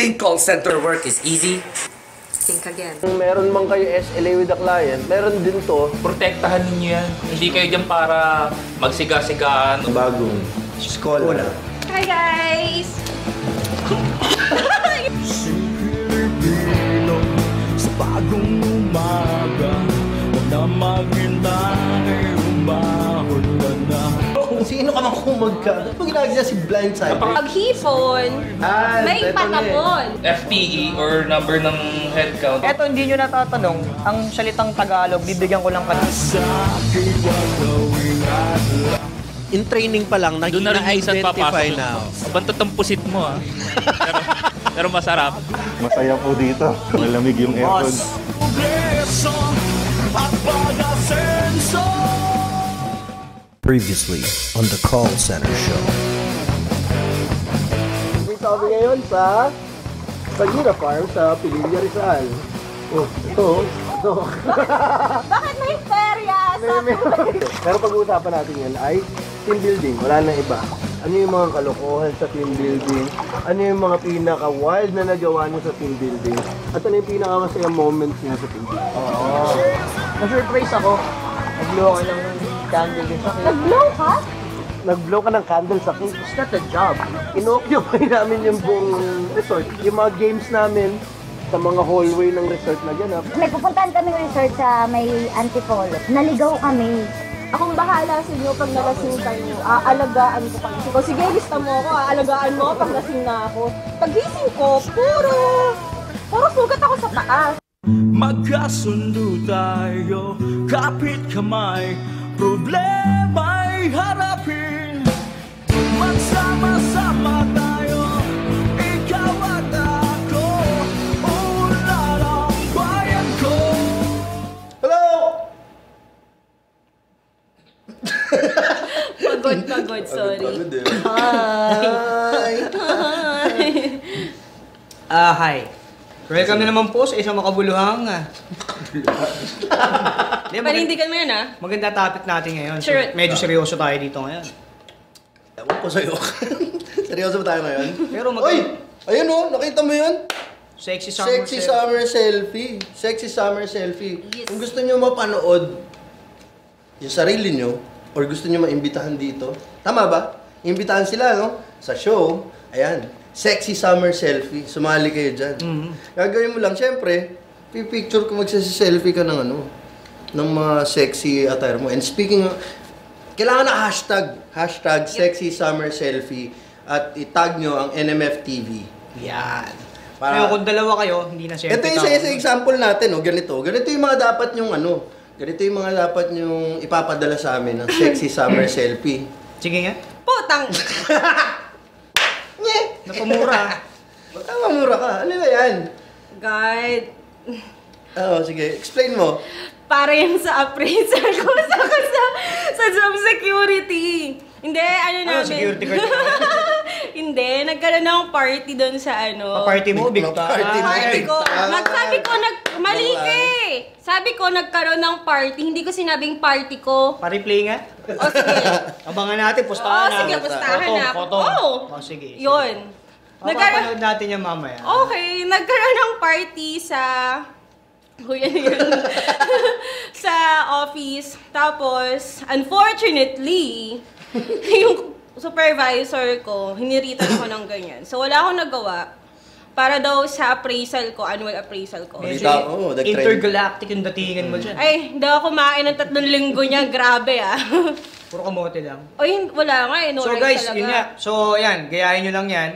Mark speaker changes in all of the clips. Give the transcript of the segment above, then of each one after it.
Speaker 1: think call center work is easy?
Speaker 2: Think again.
Speaker 3: Kung meron man kayo SLA with the client, meron din to.
Speaker 4: Protektahan ninyo yan. Hindi kayo dyan para magsiga-sigaan.
Speaker 3: Bagong skola.
Speaker 2: Hi guys!
Speaker 5: Sa bagong umaga, wala maghintay, umahon ka na.
Speaker 3: Sino ka man kumagka? Ano ginagawa si Blindside?
Speaker 2: Paghipon, may patapon.
Speaker 4: FTE or number ng headcount.
Speaker 6: Eto, hindi nyo natatanong. Ang salitang Tagalog, bibigyan ko lang kanina.
Speaker 7: In training pa lang,
Speaker 4: Doon na rin minsan
Speaker 7: na-identify
Speaker 4: papasok.
Speaker 7: na.
Speaker 4: Bantot ang pusit mo ah. pero masarap.
Speaker 8: Masaya po dito. Malamig yung aircon.
Speaker 7: Previously on the call center show.
Speaker 3: May sabi ngayon sa Sagina Farm sa Pililla Rizal. Oh, ito.
Speaker 2: Bakit may perya?
Speaker 3: Pero pag-uusapan natin yan ay team building. Wala na iba. Ano yung mga kalokohan sa team building? Ano yung mga pinaka-wild na nagawa niyo sa team building? At ano yung pinaka-masayang moments niyo sa team building?
Speaker 6: Na-surprise ako. Nag-blow ako ng candle din sa akin.
Speaker 2: Nag-blow ka?
Speaker 3: Nag-blow ka ng candle sa cake.
Speaker 6: It's not a job.
Speaker 3: In-occupy namin yung buong resort. Yung mga games namin sa mga hallway ng resort na ganap.
Speaker 9: May pupuntahan kami resort sa may Antipolo. Naligaw kami.
Speaker 2: Akong bahala sa inyo pag nalasing kayo. Aalagaan ko kayo. Sige, sige, lista mo ako. Aalagaan mo pag lasing na ako. Pagising ko, puro sugat ako sa taas.
Speaker 5: Magkasundo tayo, kapit kamay, problema'y harapin. Magsama-sama tayo, ikaw at ako, ulan ang bayan ko.
Speaker 3: Hello!
Speaker 2: Pagod, sorry.
Speaker 3: Hi!
Speaker 6: Hi. Welcome na naman po sa isang makabuluhang.
Speaker 2: Panindigan mo yan ah.
Speaker 6: Maganda topic natin ngayon. So,
Speaker 2: Sure.
Speaker 6: medyo seryoso tayo dito ngayon.
Speaker 3: Ewan ko sa'yo. Seryoso ba tayo ngayon?
Speaker 6: Pero
Speaker 3: Uy! Ayun o, nakita mo yun?
Speaker 6: Sexy summer
Speaker 3: Sexy
Speaker 6: selfie.
Speaker 3: summer selfie. Sexy summer selfie.
Speaker 2: Yes.
Speaker 3: Kung gusto nyo mapanood yung sarili nyo, or gusto nyo maimbitahan dito, tama ba? Imbitahan sila, no? Sa show, ayan. Sexy summer selfie. Sumali kayo dyan. Gagawin mo lang, syempre, pipicture ko magsaselfie ka ng ano, ng mga sexy attire mo. And speaking of, kailangan na hashtag sexy summer selfie at itag nyo ang NMF TV.
Speaker 6: Yan.
Speaker 3: Para-
Speaker 6: Ngayon, kung dalawa kayo, hindi na selfie.
Speaker 3: Ito yung sa example natin, no? Ganito yung mga dapat nyong ano, ganito yung mga dapat nyong ipapadala sa amin ng sexy summer selfie.
Speaker 6: Sige nga.
Speaker 2: Putang!
Speaker 3: Nye!
Speaker 6: Napamura.
Speaker 3: Tama, mura ka. Ano ba yan?
Speaker 2: God.
Speaker 3: Oo, sige. Explain mo.
Speaker 2: Para yan sa appraisal ko sa job security. Hindi, ano namin.
Speaker 6: Security guard?
Speaker 2: Hindi, nagkaroon ng party doon sa ano.
Speaker 6: Party mo, big
Speaker 3: Party mo.
Speaker 2: Party ko.
Speaker 3: Sabi ko,
Speaker 2: Mali ka eh. Sabi ko, nagkaroon ng party. Hindi ko sinabing party ko.
Speaker 6: Pari-play nga.
Speaker 2: O sige.
Speaker 6: Abangan natin, pustahan na.
Speaker 2: Sige, pustahan na.
Speaker 6: Photo.
Speaker 2: Oh.
Speaker 6: Sige.
Speaker 2: Yun.
Speaker 6: Papapanood natin yan mamaya.
Speaker 2: Okay, nagkaroon ng party sa... Kuya yun. Sa office. Tapos, unfortunately, yung supervisor ko, hiniritan ako ng ganyan. So, wala akong nagawa. Para daw sa appraisal ko, annual appraisal ko.
Speaker 3: Balita, oo, nag-trend.
Speaker 6: Intergalactic yung datingan mo dyan.
Speaker 2: Ay, hindi ako kumain ng 3 linggo niya. Grabe ah.
Speaker 6: Puro kamote lang.
Speaker 2: Ay, wala nga eh. No
Speaker 6: So
Speaker 2: rice
Speaker 6: guys,
Speaker 2: talaga.
Speaker 6: yun nga. So yan, gayahin nyo lang yan.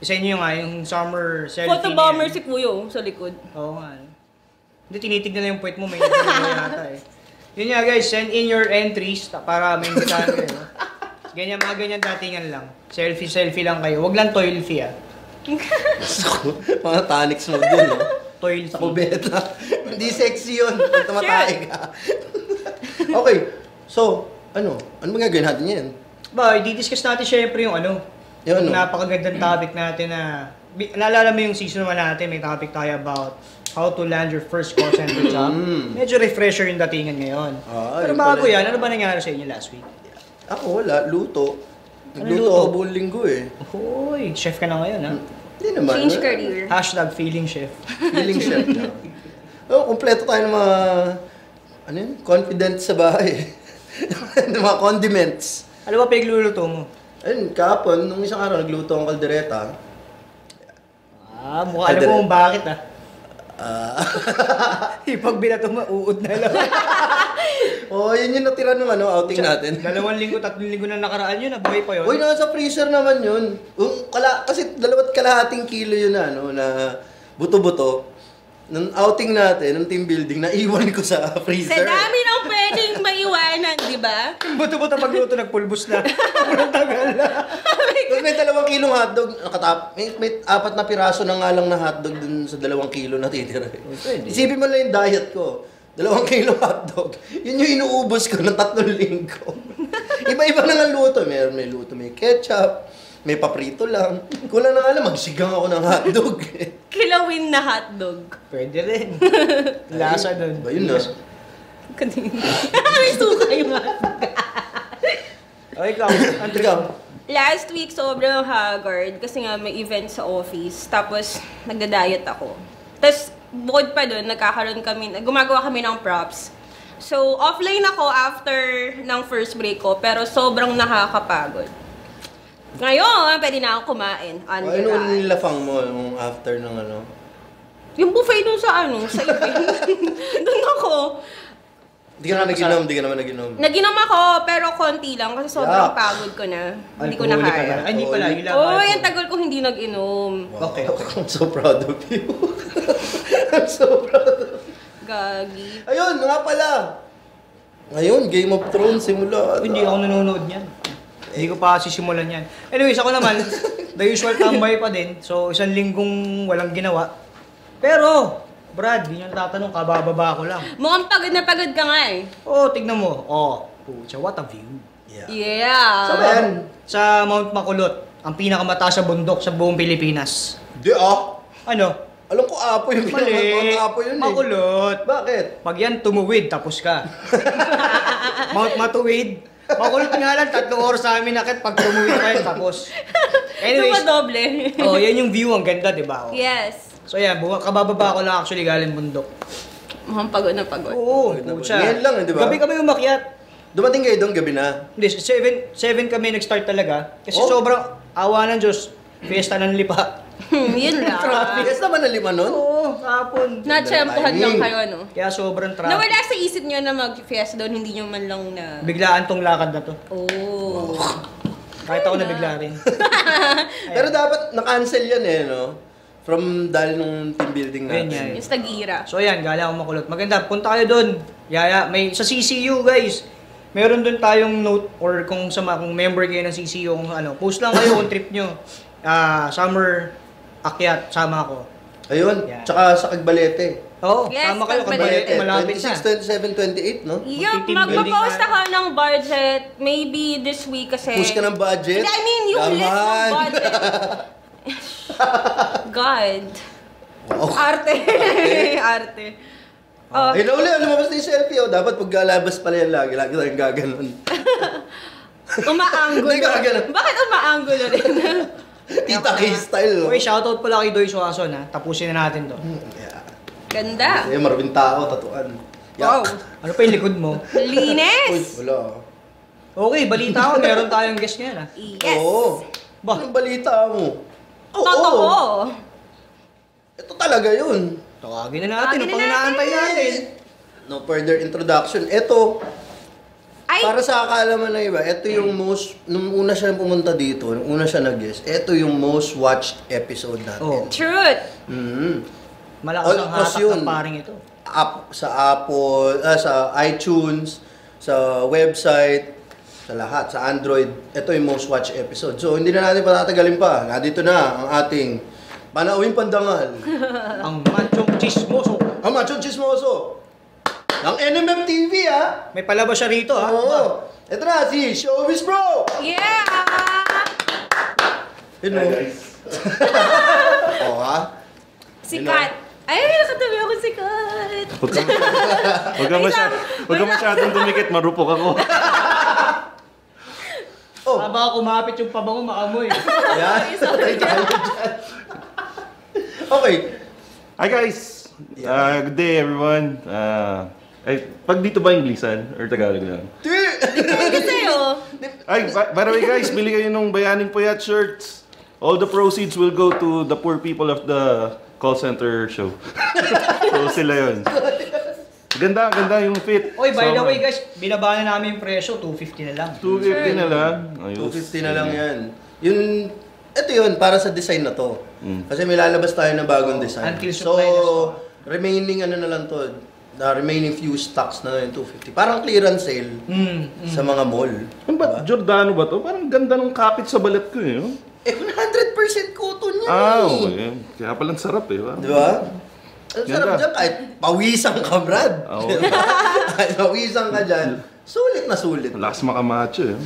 Speaker 6: Isa nyo nga, yung summer selfie
Speaker 2: Photo
Speaker 6: na
Speaker 2: bomber
Speaker 6: yan.
Speaker 2: si Kuyo sa likod.
Speaker 6: Oo nga. Hindi, tinitignan na yung point mo, may nagdala yata eh. Yun nga guys, send in your entries para may imbitahan kayo. Ganyan, mga ganyan datingan lang. Selfie lang kayo. Wag lang toil fee ah.
Speaker 3: Mga tonics mo dun, no?
Speaker 6: Toil
Speaker 3: Sa
Speaker 6: fee.
Speaker 3: kubeta. Hindi sexy yun. Pag tumatay ka. Okay. So, ano? Ano ba gagawin natin yan?
Speaker 6: Ba, i-discuss natin syempre yung ano.
Speaker 3: Yung ano?
Speaker 6: Napakagandang topic natin na... Naalala mo yung season 1 natin, may topic tayo about how to land your first call center job. Medyo refresher yung datingan ngayon. Pero
Speaker 3: yun
Speaker 6: bago
Speaker 3: pala.
Speaker 6: yan, ano ba nangyari sa inyo last week?
Speaker 3: Ako wala. Luto.
Speaker 6: Ano
Speaker 3: Nagluto
Speaker 6: luto?
Speaker 3: ako buong linggo eh.
Speaker 6: Hoy, chef ka na ngayon ha?
Speaker 3: Hindi naman.
Speaker 2: Change career.
Speaker 6: Hashtag feeling chef.
Speaker 3: Feeling chef lang. Kompleto tayo ng mga, confident sa bahay. ng mga condiments.
Speaker 6: Ano ba pinagluluto mo?
Speaker 3: Ayun, kahapon, nung isang araw, nagluto ang kaldereta.
Speaker 6: Mukha alam mo kung bakit Ipag binato mo, uod na lang.
Speaker 3: Yun yung natira ng outing natin.
Speaker 6: 2 linggo, 3 linggo na nakaraan yun, buhay pa yun.
Speaker 3: Uy, nasa freezer naman yun. Kasi 2.5 kilo yun na buto-buto. Nung outing natin, ng team building, naiwan ko sa freezer.
Speaker 2: Sa dami ng pwedeng maiwanan, di ba?
Speaker 6: Yung buto-buto pagluto, nagpulbos na. Tagal na.
Speaker 3: May 2 kilong hotdog, may 4 na piraso na nga lang na hotdog dun sa 2 kilo na titira. Isipin mo lang yung diet ko. 2 kilong hotdog. Yun yung inuubos ko ng 3 linggo. Iba-iba na nga luto. May luto, may ketchup, may paprito lang. Kulang na nga lang, magsigang ako ng hotdog.
Speaker 2: Kilawin na hotdog.
Speaker 6: Pwede rin. Lasa dun.
Speaker 3: Ba yun na?
Speaker 2: May suka yung hotdog.
Speaker 6: Ikaw,
Speaker 3: Ikaw.
Speaker 2: Last week, sobrang haggard kasi nga may event sa office. Tapos, nagda-diet ako. Tapos, bukod pa dun, gumagawa kami ng props. So, offline ako after ng first break ko, pero sobrang nakakapagod. Ngayon, pwede na akong kumain.
Speaker 3: Ano nilafang mo yung after ng
Speaker 2: Yung buffet dun sa event. Dun ako.
Speaker 3: Di ka naman naginom.
Speaker 2: Naginom ako, pero konti lang kasi sobrang pagod ko na. Hindi ko na kaya.
Speaker 6: Ay, hindi pala.
Speaker 2: Yung tagal ko hindi nag-inom.
Speaker 3: Wow. Okay. I'm so proud of you. I'm so proud of you.
Speaker 2: Gagi.
Speaker 3: Ayun, nga pala. Ngayon, Game of Thrones simula.
Speaker 6: Hindi ako nanonood niyan. Hindi ko pa sisimulan yan. Anyways, ako naman, the usual tambay pa din. So, 1 linggong walang ginawa. Pero, Brad, di nyo tatanong, kabababa ko lang.
Speaker 2: Mukhang pagod na pagod ka nga eh.
Speaker 6: Tignan mo. Pucha, what a view.
Speaker 2: Yeah.
Speaker 3: Sa yan?
Speaker 6: Sa Mount Makulot, ang pinakamataas sa bundok sa buong Pilipinas.
Speaker 3: Di
Speaker 6: Ano?
Speaker 3: Alam ko Apo yung
Speaker 6: Mali.
Speaker 3: Apo yun eh.
Speaker 6: Makulot.
Speaker 3: Bakit?
Speaker 6: Pag yan tumuwid, tapos ka. Mount Matuwid. Makulot nga lang, 3 oras sa amin nakit pag tumuwid pa yun, tapos. Anyways.
Speaker 2: Dumadoble.
Speaker 6: Yan yung view, ang ganda, di ba?
Speaker 2: Yes.
Speaker 6: So yan, kabababa ko lang actually galing bundok.
Speaker 2: Mukhang pagod na pagod.
Speaker 6: Oo, pucha.
Speaker 3: Ngayon lang, di ba?
Speaker 6: Gabi kami umakyat.
Speaker 3: Dumating kayo doon, gabi na.
Speaker 6: Hindi, 7 kami nag-start talaga. Kasi sobrang awa ng Diyos, fiesta ng lipa.
Speaker 2: Yun lang.
Speaker 3: Yes naman na 5 nun?
Speaker 6: Oo, hapon.
Speaker 2: Na-tsempohan lang kayo, no?
Speaker 6: Kaya sobrang traffic.
Speaker 2: Nawala sa isip nyo na mag-fiesta doon, hindi nyo man lang na...
Speaker 6: Biglaan tong lakad na to.
Speaker 2: Oh.
Speaker 6: Kahit ako nabigla rin.
Speaker 3: Pero dapat na-cancel yan no? From dahil nung team building natin.
Speaker 6: Yan.
Speaker 2: Yung Stagira.
Speaker 6: So ayan, galing ako Makulot. Maganda, punta kayo doon. Yaya, sa CCU guys. Meron doon tayong note or kung member kayo ng CCU, post lang kayo kung trip nyo. Summer akyat, sama ako.
Speaker 3: Ayun,
Speaker 6: Yeah.
Speaker 3: Tsaka sa Cagbalete.
Speaker 2: Yes,
Speaker 6: sama kayo,
Speaker 2: Cagbalete.
Speaker 6: malapit na.
Speaker 3: 26, 27, 28, no?
Speaker 2: Yup,
Speaker 6: Team
Speaker 2: magpo-post
Speaker 6: building
Speaker 2: ako ng budget. Maybe this week kasi...
Speaker 3: Push ka ng budget?
Speaker 2: Hindi, I mean, yung list ng budget. God.
Speaker 3: Wow.
Speaker 2: Arte. Arte.
Speaker 3: Lumabas na yung selfie, Dapat pag galabas pala yan lagi tayong gaganon.
Speaker 2: Umaanggulo.
Speaker 3: Hindi gaganon.
Speaker 2: Bakit umaanggulo rin?
Speaker 3: Tita K-style,
Speaker 6: Okay, shoutout pala kay Doy Suason Tapusin na natin to.
Speaker 3: Yeah.
Speaker 2: Ganda.
Speaker 3: Maraming tao, tatuan.
Speaker 2: Wow.
Speaker 6: Ano pa yung likod mo?
Speaker 2: Linis.
Speaker 3: Wala.
Speaker 6: Okay, balita ko, meron tayong guest ngayon
Speaker 2: Yes.
Speaker 3: Oo. Anong balita mo?
Speaker 2: Totoo.
Speaker 3: Ito talaga yun.
Speaker 6: Tawagin na natin,
Speaker 2: Tawagin
Speaker 6: ang
Speaker 2: na
Speaker 6: panginaantay natin.
Speaker 3: No further introduction. Ito,
Speaker 2: Ay,
Speaker 3: para sa akalaman na iba, ito yung nung una siya pumunta dito, nung una siya nag-guest, ito yung most watched episode natin.
Speaker 2: truth.
Speaker 6: Malakas ang
Speaker 3: Tapos
Speaker 6: hatak ng paring ito.
Speaker 3: Sa Apple, sa iTunes, sa website, sa lahat, sa Android, ito yung most watched episode. So, hindi na natin patatagalin pa. Nandito na ang ating panauwing pandangal.
Speaker 6: Ang machong chismoso.
Speaker 3: Ang machong chismoso. Ng NMM TV,
Speaker 6: May palabas siya rito,
Speaker 3: Oo. Ito na, si Showbiz Bro!
Speaker 2: Yeah.
Speaker 3: Oo,
Speaker 2: Sikat. Ay, nakatabi ako sikat.
Speaker 8: Huwag ka masyadong dumikit, marupok ako.
Speaker 6: Habang kumapit yung pabango, maamoy.
Speaker 3: Yan.
Speaker 2: Sorry.
Speaker 3: Okay.
Speaker 8: Hi guys! Good day everyone. Pag dito ba Inglesan or Tagalog lang?
Speaker 2: Depende sa'yo.
Speaker 8: Ay, by the way guys, bili kayo ng Bayaning Puyat shirts. All the proceeds will go to the poor people of the call center show. So sila yun. Ganda yung fit.
Speaker 6: Oy, by the way guys, binaba na namin yung presyo, 250 na lang.
Speaker 8: 250 na lang. Ayos.
Speaker 3: 250 na lang yan. Ito yun, para sa design na to. Kasi may lalabas tayo ng bagong design.
Speaker 6: Until
Speaker 3: So,
Speaker 6: supply na stock.
Speaker 3: remaining ano na lang to, the remaining few stocks na yung 250. Parang clearance sale sa mga mall.
Speaker 8: Ano ba? Giordano ba to? Parang ganda ng kapit sa balat ko eh. Oh.
Speaker 3: 100% cotton yan
Speaker 8: Okay. Kaya palang sarap eh.
Speaker 3: Di ba? Ang sarap dyan, kahit pawisan ka, Brad.
Speaker 8: Oo.
Speaker 3: Kahit pawisan ka dyan, sulit na sulit.
Speaker 8: Lakas makamacho eh.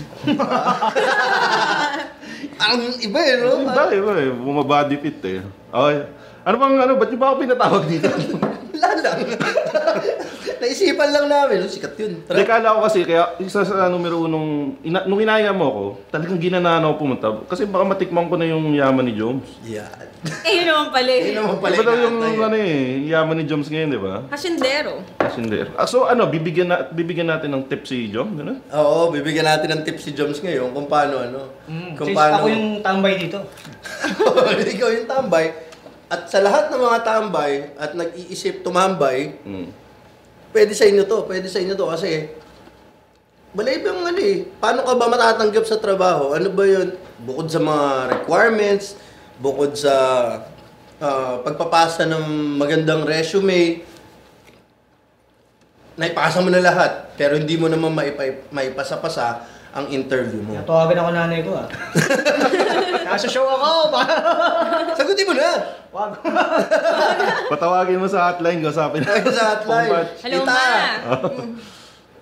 Speaker 3: Ang iba eh, no?
Speaker 8: Iba eh. Bumabody fit eh. Okay. Ba't niyo ba ako pinatawag dito?
Speaker 3: Wala lang. Naisipan lang namin. Sikat yun.
Speaker 8: Hindi, kala ko kasi, kaya isa sa numero unong, nung inaya mo ako, talagang ginanahan ako pumunta. Kasi baka matikman ko na yung yaman ni Joms.
Speaker 3: Yan.
Speaker 2: Yun naman pala eh.
Speaker 3: Yun naman pala.
Speaker 8: Diba daw yung yaman ni Joms ngayon, di ba?
Speaker 2: Hasindero.
Speaker 8: Hasindero. So bibigyan natin ng tip si Jom? Gano'n?
Speaker 3: Oo, bibigyan natin ng tips si Joms ngayon kung paano kung
Speaker 6: Since
Speaker 3: paano.
Speaker 6: ako yung tambay dito.
Speaker 3: Ikaw yung tambay. At sa lahat ng mga tambay at nag-iisip tumambay, pwede sa inyo to kasi balay bang paano ka ba matatanggap sa trabaho? Ano ba yun? Bukod sa mga requirements, bukod sa pagpapasa ng magandang resume, naipasa mo na lahat, pero hindi mo naman maipasa-pasa ang interview mo.
Speaker 6: Natawagan ako nanay ko Nasa show ako!
Speaker 3: Sagutin mo na!
Speaker 6: Wag.
Speaker 8: Patawagin mo sa hotline, gasapin
Speaker 3: Tawag sa hotline.
Speaker 2: Hello,
Speaker 3: Tita!
Speaker 2: Ma!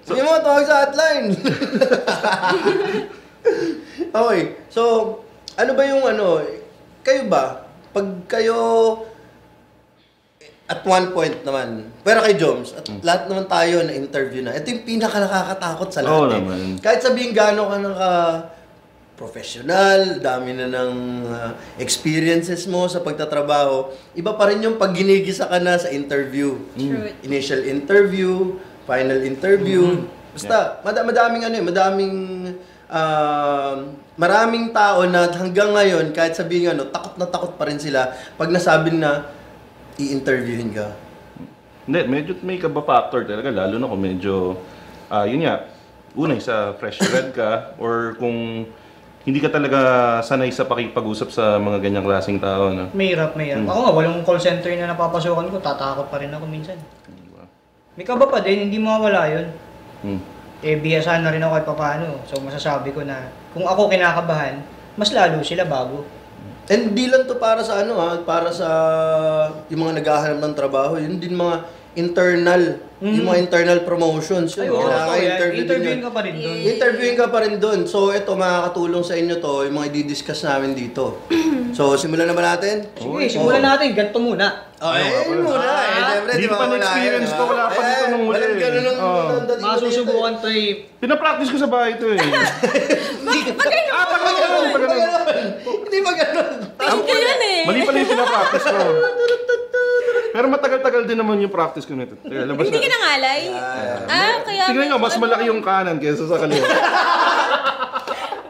Speaker 3: Hindi mo tawag sa hotline. Okay, so ano ba yung kayo ba? Pag kayo at one point naman, pero kay Joms, at lahat naman tayo na interview na, ito yung pinaka nakakatakot sa lahat.
Speaker 8: Oo naman.
Speaker 3: Kahit sabihin gaano ka professional, dami na ng experiences mo sa pagtatrabaho, iba pa rin yung pag ginigisa ka na sa interview. Initial interview, final interview. Basta, maraming tao na hanggang ngayon, kahit sabihin takot na takot pa rin sila pag nasabi na i-interviewin ka.
Speaker 8: Hindi, medyo may kaba factor talaga, lalo na kung medyo, yun nga, unay sa fresh grad ka, or kung hindi ka talaga sanay sa pakipag-usap sa mga ganyang klaseng tao. No?
Speaker 6: Mahirap. Ako nga, walang call center na napapasukan ko, tatakot pa rin ako minsan. May kaba pa din, hindi mawala yun. Biyasahan na rin ako kahit papaano. So masasabi ko na, kung ako kinakabahan, mas lalo sila bago.
Speaker 3: And di lang to para sa para sa yung mga naghahanap ng trabaho, yun din mga internal, yung mga internal promotions.
Speaker 6: Ay,
Speaker 3: Yun,
Speaker 6: interviewin ka pa rin doon.
Speaker 3: Interviewin ka pa rin doon. So ito, makakatulong sa inyo to, yung mga i-discuss namin dito. So simulan na ba natin?
Speaker 6: Sige, simulan natin. Ganito muna.
Speaker 3: Yun muna. Siyempre,
Speaker 8: Hindi pa na-experience ko, wala pa dito nung huli.
Speaker 3: Walang ganun ng
Speaker 6: Masusubukan to
Speaker 8: Pinapractice ko sa bahay ito eh.
Speaker 3: Hindi ba ganun?
Speaker 2: Thank you yun eh.
Speaker 8: Mali pala yung pinapractice ko. Pero matagal-tagal din naman yung practice ko nito. Labas
Speaker 2: Hindi ka nangalay? Kaya...
Speaker 8: Tingnan nyo, mas malaki yung kanan kaysa sa kaliwa.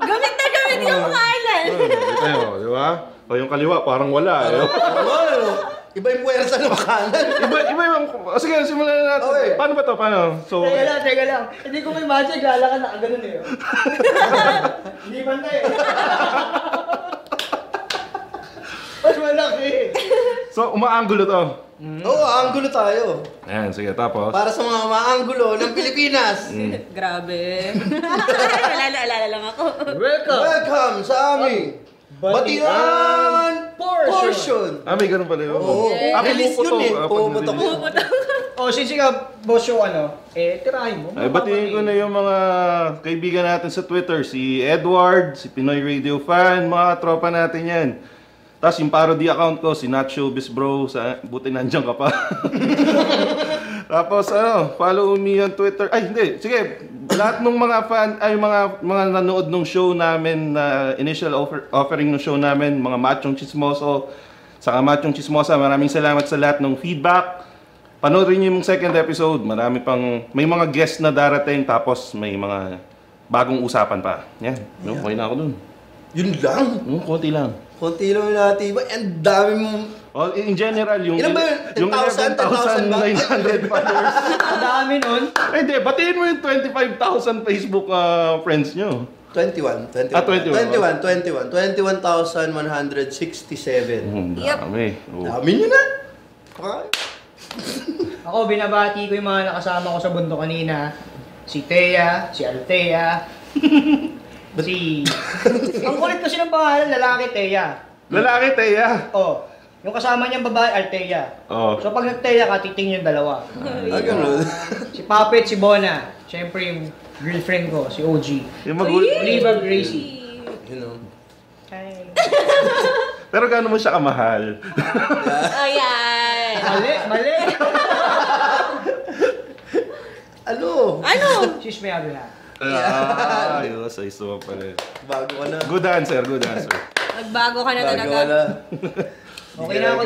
Speaker 2: Gamit yung pangalan.
Speaker 8: Ito, di ba? O yung kaliwa, parang wala.
Speaker 3: Iba yung puwersa ng kanan.
Speaker 8: Iba yung... Sige, simulan na natin.
Speaker 3: Okay.
Speaker 8: Paano ba to? Paano? So,
Speaker 6: Teka lang. Hindi ko imagine, lalakad na ganun eh. Hindi bantay Mas malaki.
Speaker 8: so umaanggulo to.
Speaker 3: Oo, anggulo tayo.
Speaker 8: Ayan, sige, tapos.
Speaker 3: Para sa mga maanggulo ng Pilipinas.
Speaker 2: Grabe. Alala lang ako.
Speaker 3: Welcome sa aming Batian Portion.
Speaker 8: May ganun pala yun.
Speaker 3: Oo.
Speaker 8: Release
Speaker 3: Yun eh.
Speaker 8: Pumuputok.
Speaker 6: Since ka, boss yung tirahin mo.
Speaker 8: Ay, batiin ko na yung mga kaibigan natin sa Twitter. Si Edward, si Pinoy Radio Fan, mga tropa natin yan. Tapos yung parody account ko, si Not Showbiz Bro, buti nandiyan ka pa. Tapos follow me on Twitter. Ay, hindi. Sige, lahat ng mga fan, mga nanood ng show namin, na initial offering ng show namin, mga machong chismoso, Saka Machong Chismosa, maraming salamat sa lahat ng feedback. Panoorin niyo yung second episode. May mga guest na darating, tapos may mga bagong usapan pa. Yan. No, okay na ako dun.
Speaker 3: Yun lang?
Speaker 8: Konti lang.
Speaker 3: Konti lang natin. Ang dami mong...
Speaker 8: Well, in general, yung...
Speaker 3: Ilan ba yun? 10,000 ba?
Speaker 8: 11,900 followers.
Speaker 6: Ang dami nun.
Speaker 8: Hindi, batiin mo yung 25,000 Facebook friends nyo.
Speaker 3: 21. 21,167.
Speaker 8: Dami.
Speaker 3: Dami nyo na.
Speaker 6: Ako, binabati ko yung mga nakasama ko sa bundok kanina. Si Thea, si Althea, Ang kulit kasi ng pangalan, lalaki Thea.
Speaker 8: Lalaki Thea?
Speaker 6: Oh. Yung kasama niyang babae, Althea.
Speaker 8: Oh.
Speaker 6: So pag nag-Thea ka, titing yung dalawa.
Speaker 3: Ganun.
Speaker 6: Si Puppet, si Bona. Siyempre yung girlfriend ko, si OG.
Speaker 8: Yung
Speaker 6: Oliva Gracie.
Speaker 3: You know.
Speaker 6: Hi.
Speaker 8: Pero gaano mo siya kamahal?
Speaker 2: Ayan.
Speaker 6: Mali.
Speaker 3: Ano?
Speaker 6: She's my other half.
Speaker 8: Ayos, ay suwa pala.
Speaker 3: Bago ka na.
Speaker 8: Good answer.
Speaker 2: Nagbago ka na talaga.
Speaker 3: Bago ka na.
Speaker 6: Okay na ako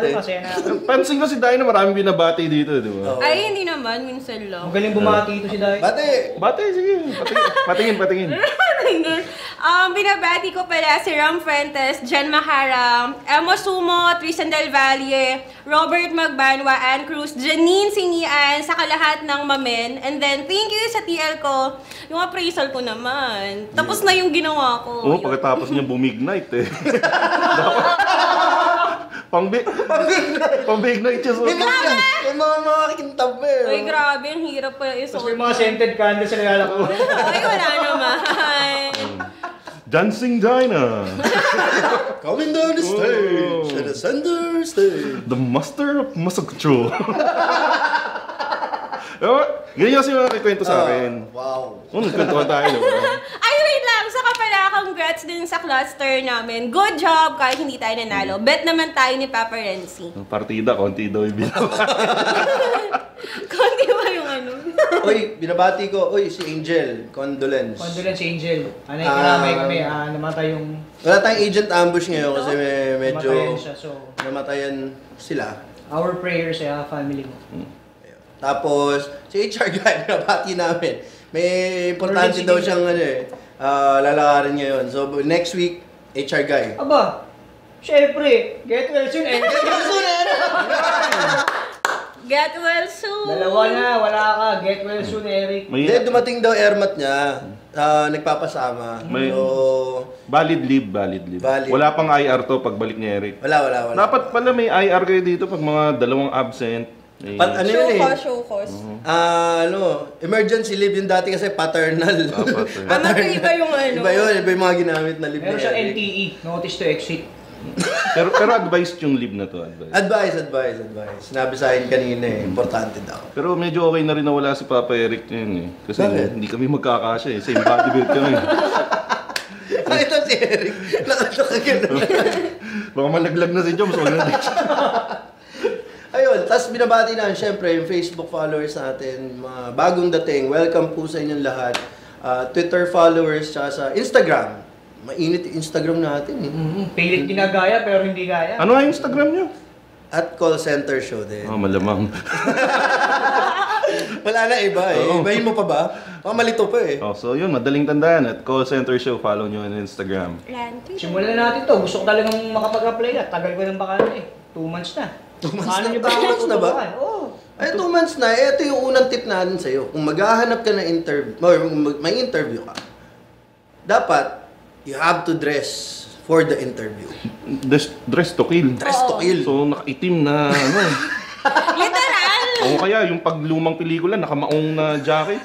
Speaker 6: dun, masaya na ako.
Speaker 8: Pansin ko si Dino, maraming binabati dito, di ba?
Speaker 2: Ay, hindi naman. Minsan lang.
Speaker 6: Magaling bumati ito si Dai.
Speaker 3: Bate,
Speaker 8: sige. Patingin.
Speaker 2: Binabati ko pala si Ram Fuentes, Jen Mahara, Emo Sumo, Tristan Del Valle, Robert Magbanwa, Ann Cruz, Janine Sinian, sa lahat ng mamen. And then, thank you sa TL ko. Yung appraisal ko naman. Tapos na yung ginawa ko.
Speaker 8: Oo, pagkatapos niya bumignite eh. Pang-big night siya.
Speaker 3: Yung mga kintab mo eh.
Speaker 2: Ay, grabe. Ang hirap pa yung
Speaker 6: Tapos may mga scented candles na nilalako.
Speaker 2: Ay, wala naman.
Speaker 8: Dancing Dinah.
Speaker 3: Coming down the stage. At the center stage.
Speaker 8: The master of muscle control. Ganyan kasi mga kikwento sa akin.
Speaker 3: Wow.
Speaker 8: Nagkwentuhan tayo, diba?
Speaker 2: Ay, wait lang. Saka pala, congrats din sa cluster namin. Good job kahit hindi tayo nanalo. Bet naman tayo ni Papa Renzi.
Speaker 8: Partida, konti daw yung binawa.
Speaker 2: Konti ba yung ano?
Speaker 3: Uy, binabati ko. Uy, si Angel. Condolence.
Speaker 6: Condolence Angel. Anay kinamay kami. Namatay yung...
Speaker 3: Wala tayong agent ambush ngayon kasi medyo...
Speaker 6: Namatayan siya, so...
Speaker 3: Namatayan sila.
Speaker 6: Our prayers sa family mo.
Speaker 3: Tapos, si HR guy, binabati namin. May importante daw siyang lalakarin ngayon. So, next week, HR guy.
Speaker 6: Aba, syempre, get well soon eh.
Speaker 2: Get well soon.
Speaker 6: Dalawa na, wala ka. Get well soon, Eric.
Speaker 3: Hindi, dumating daw airmat niya. Nagpapasama. So,
Speaker 8: valid leave. Wala pang IR to pagbalik ni Eric.
Speaker 3: Wala.
Speaker 8: Dapat pala may IR kayo dito pag mga dalawang absent.
Speaker 2: Show cause.
Speaker 3: Emergency leave yung dati kasi paternal.
Speaker 2: Iba yung ano.
Speaker 3: Iba yung mga ginamit na leave.
Speaker 6: Meron siya NTE, notice to exit.
Speaker 8: pero advised yung leave na to.
Speaker 3: Advice. Sinabi sa akin kanina importante daw.
Speaker 8: Pero medyo okay na rin nawala si Papa Eric yun eh. Kasi hindi kami magkakasya eh. Same body build kami.
Speaker 3: Ito si Eric. Nakatok ka na.
Speaker 8: Baka malaglag na si Joms.
Speaker 3: Ayun, tapos binabati na syempre yung Facebook followers natin, mga bagong dating, welcome po sa inyong lahat. Twitter followers, tsaka sa Instagram. Mainit yung Instagram natin eh.
Speaker 6: Pilit ginagaya pero hindi gaya.
Speaker 8: Ano ang Instagram nyo?
Speaker 3: At call center show din.
Speaker 8: Malamang.
Speaker 3: Wala na iba eh. Ibahin mo pa ba? Malito pa eh.
Speaker 8: So yun, madaling tandaan. At call center show, follow nyo on Instagram.
Speaker 6: Simulan na natin to. Gusto ko talagang makapag-apply na. Tagal ko ng bakala eh. 2 months na.
Speaker 3: 2 months na ba?
Speaker 6: Oo.
Speaker 3: Ay, 2 months na. Ito yung unang tip natin sa'yo. Kung maghahanap ka ng interview, or may interview ka, dapat, you have to dress for the interview.
Speaker 8: Dress to kill.
Speaker 3: Dress to kill.
Speaker 8: So, nakaitim na,
Speaker 2: Literal!
Speaker 8: O kaya, yung paglumang pelikula, nakamaong na jacket.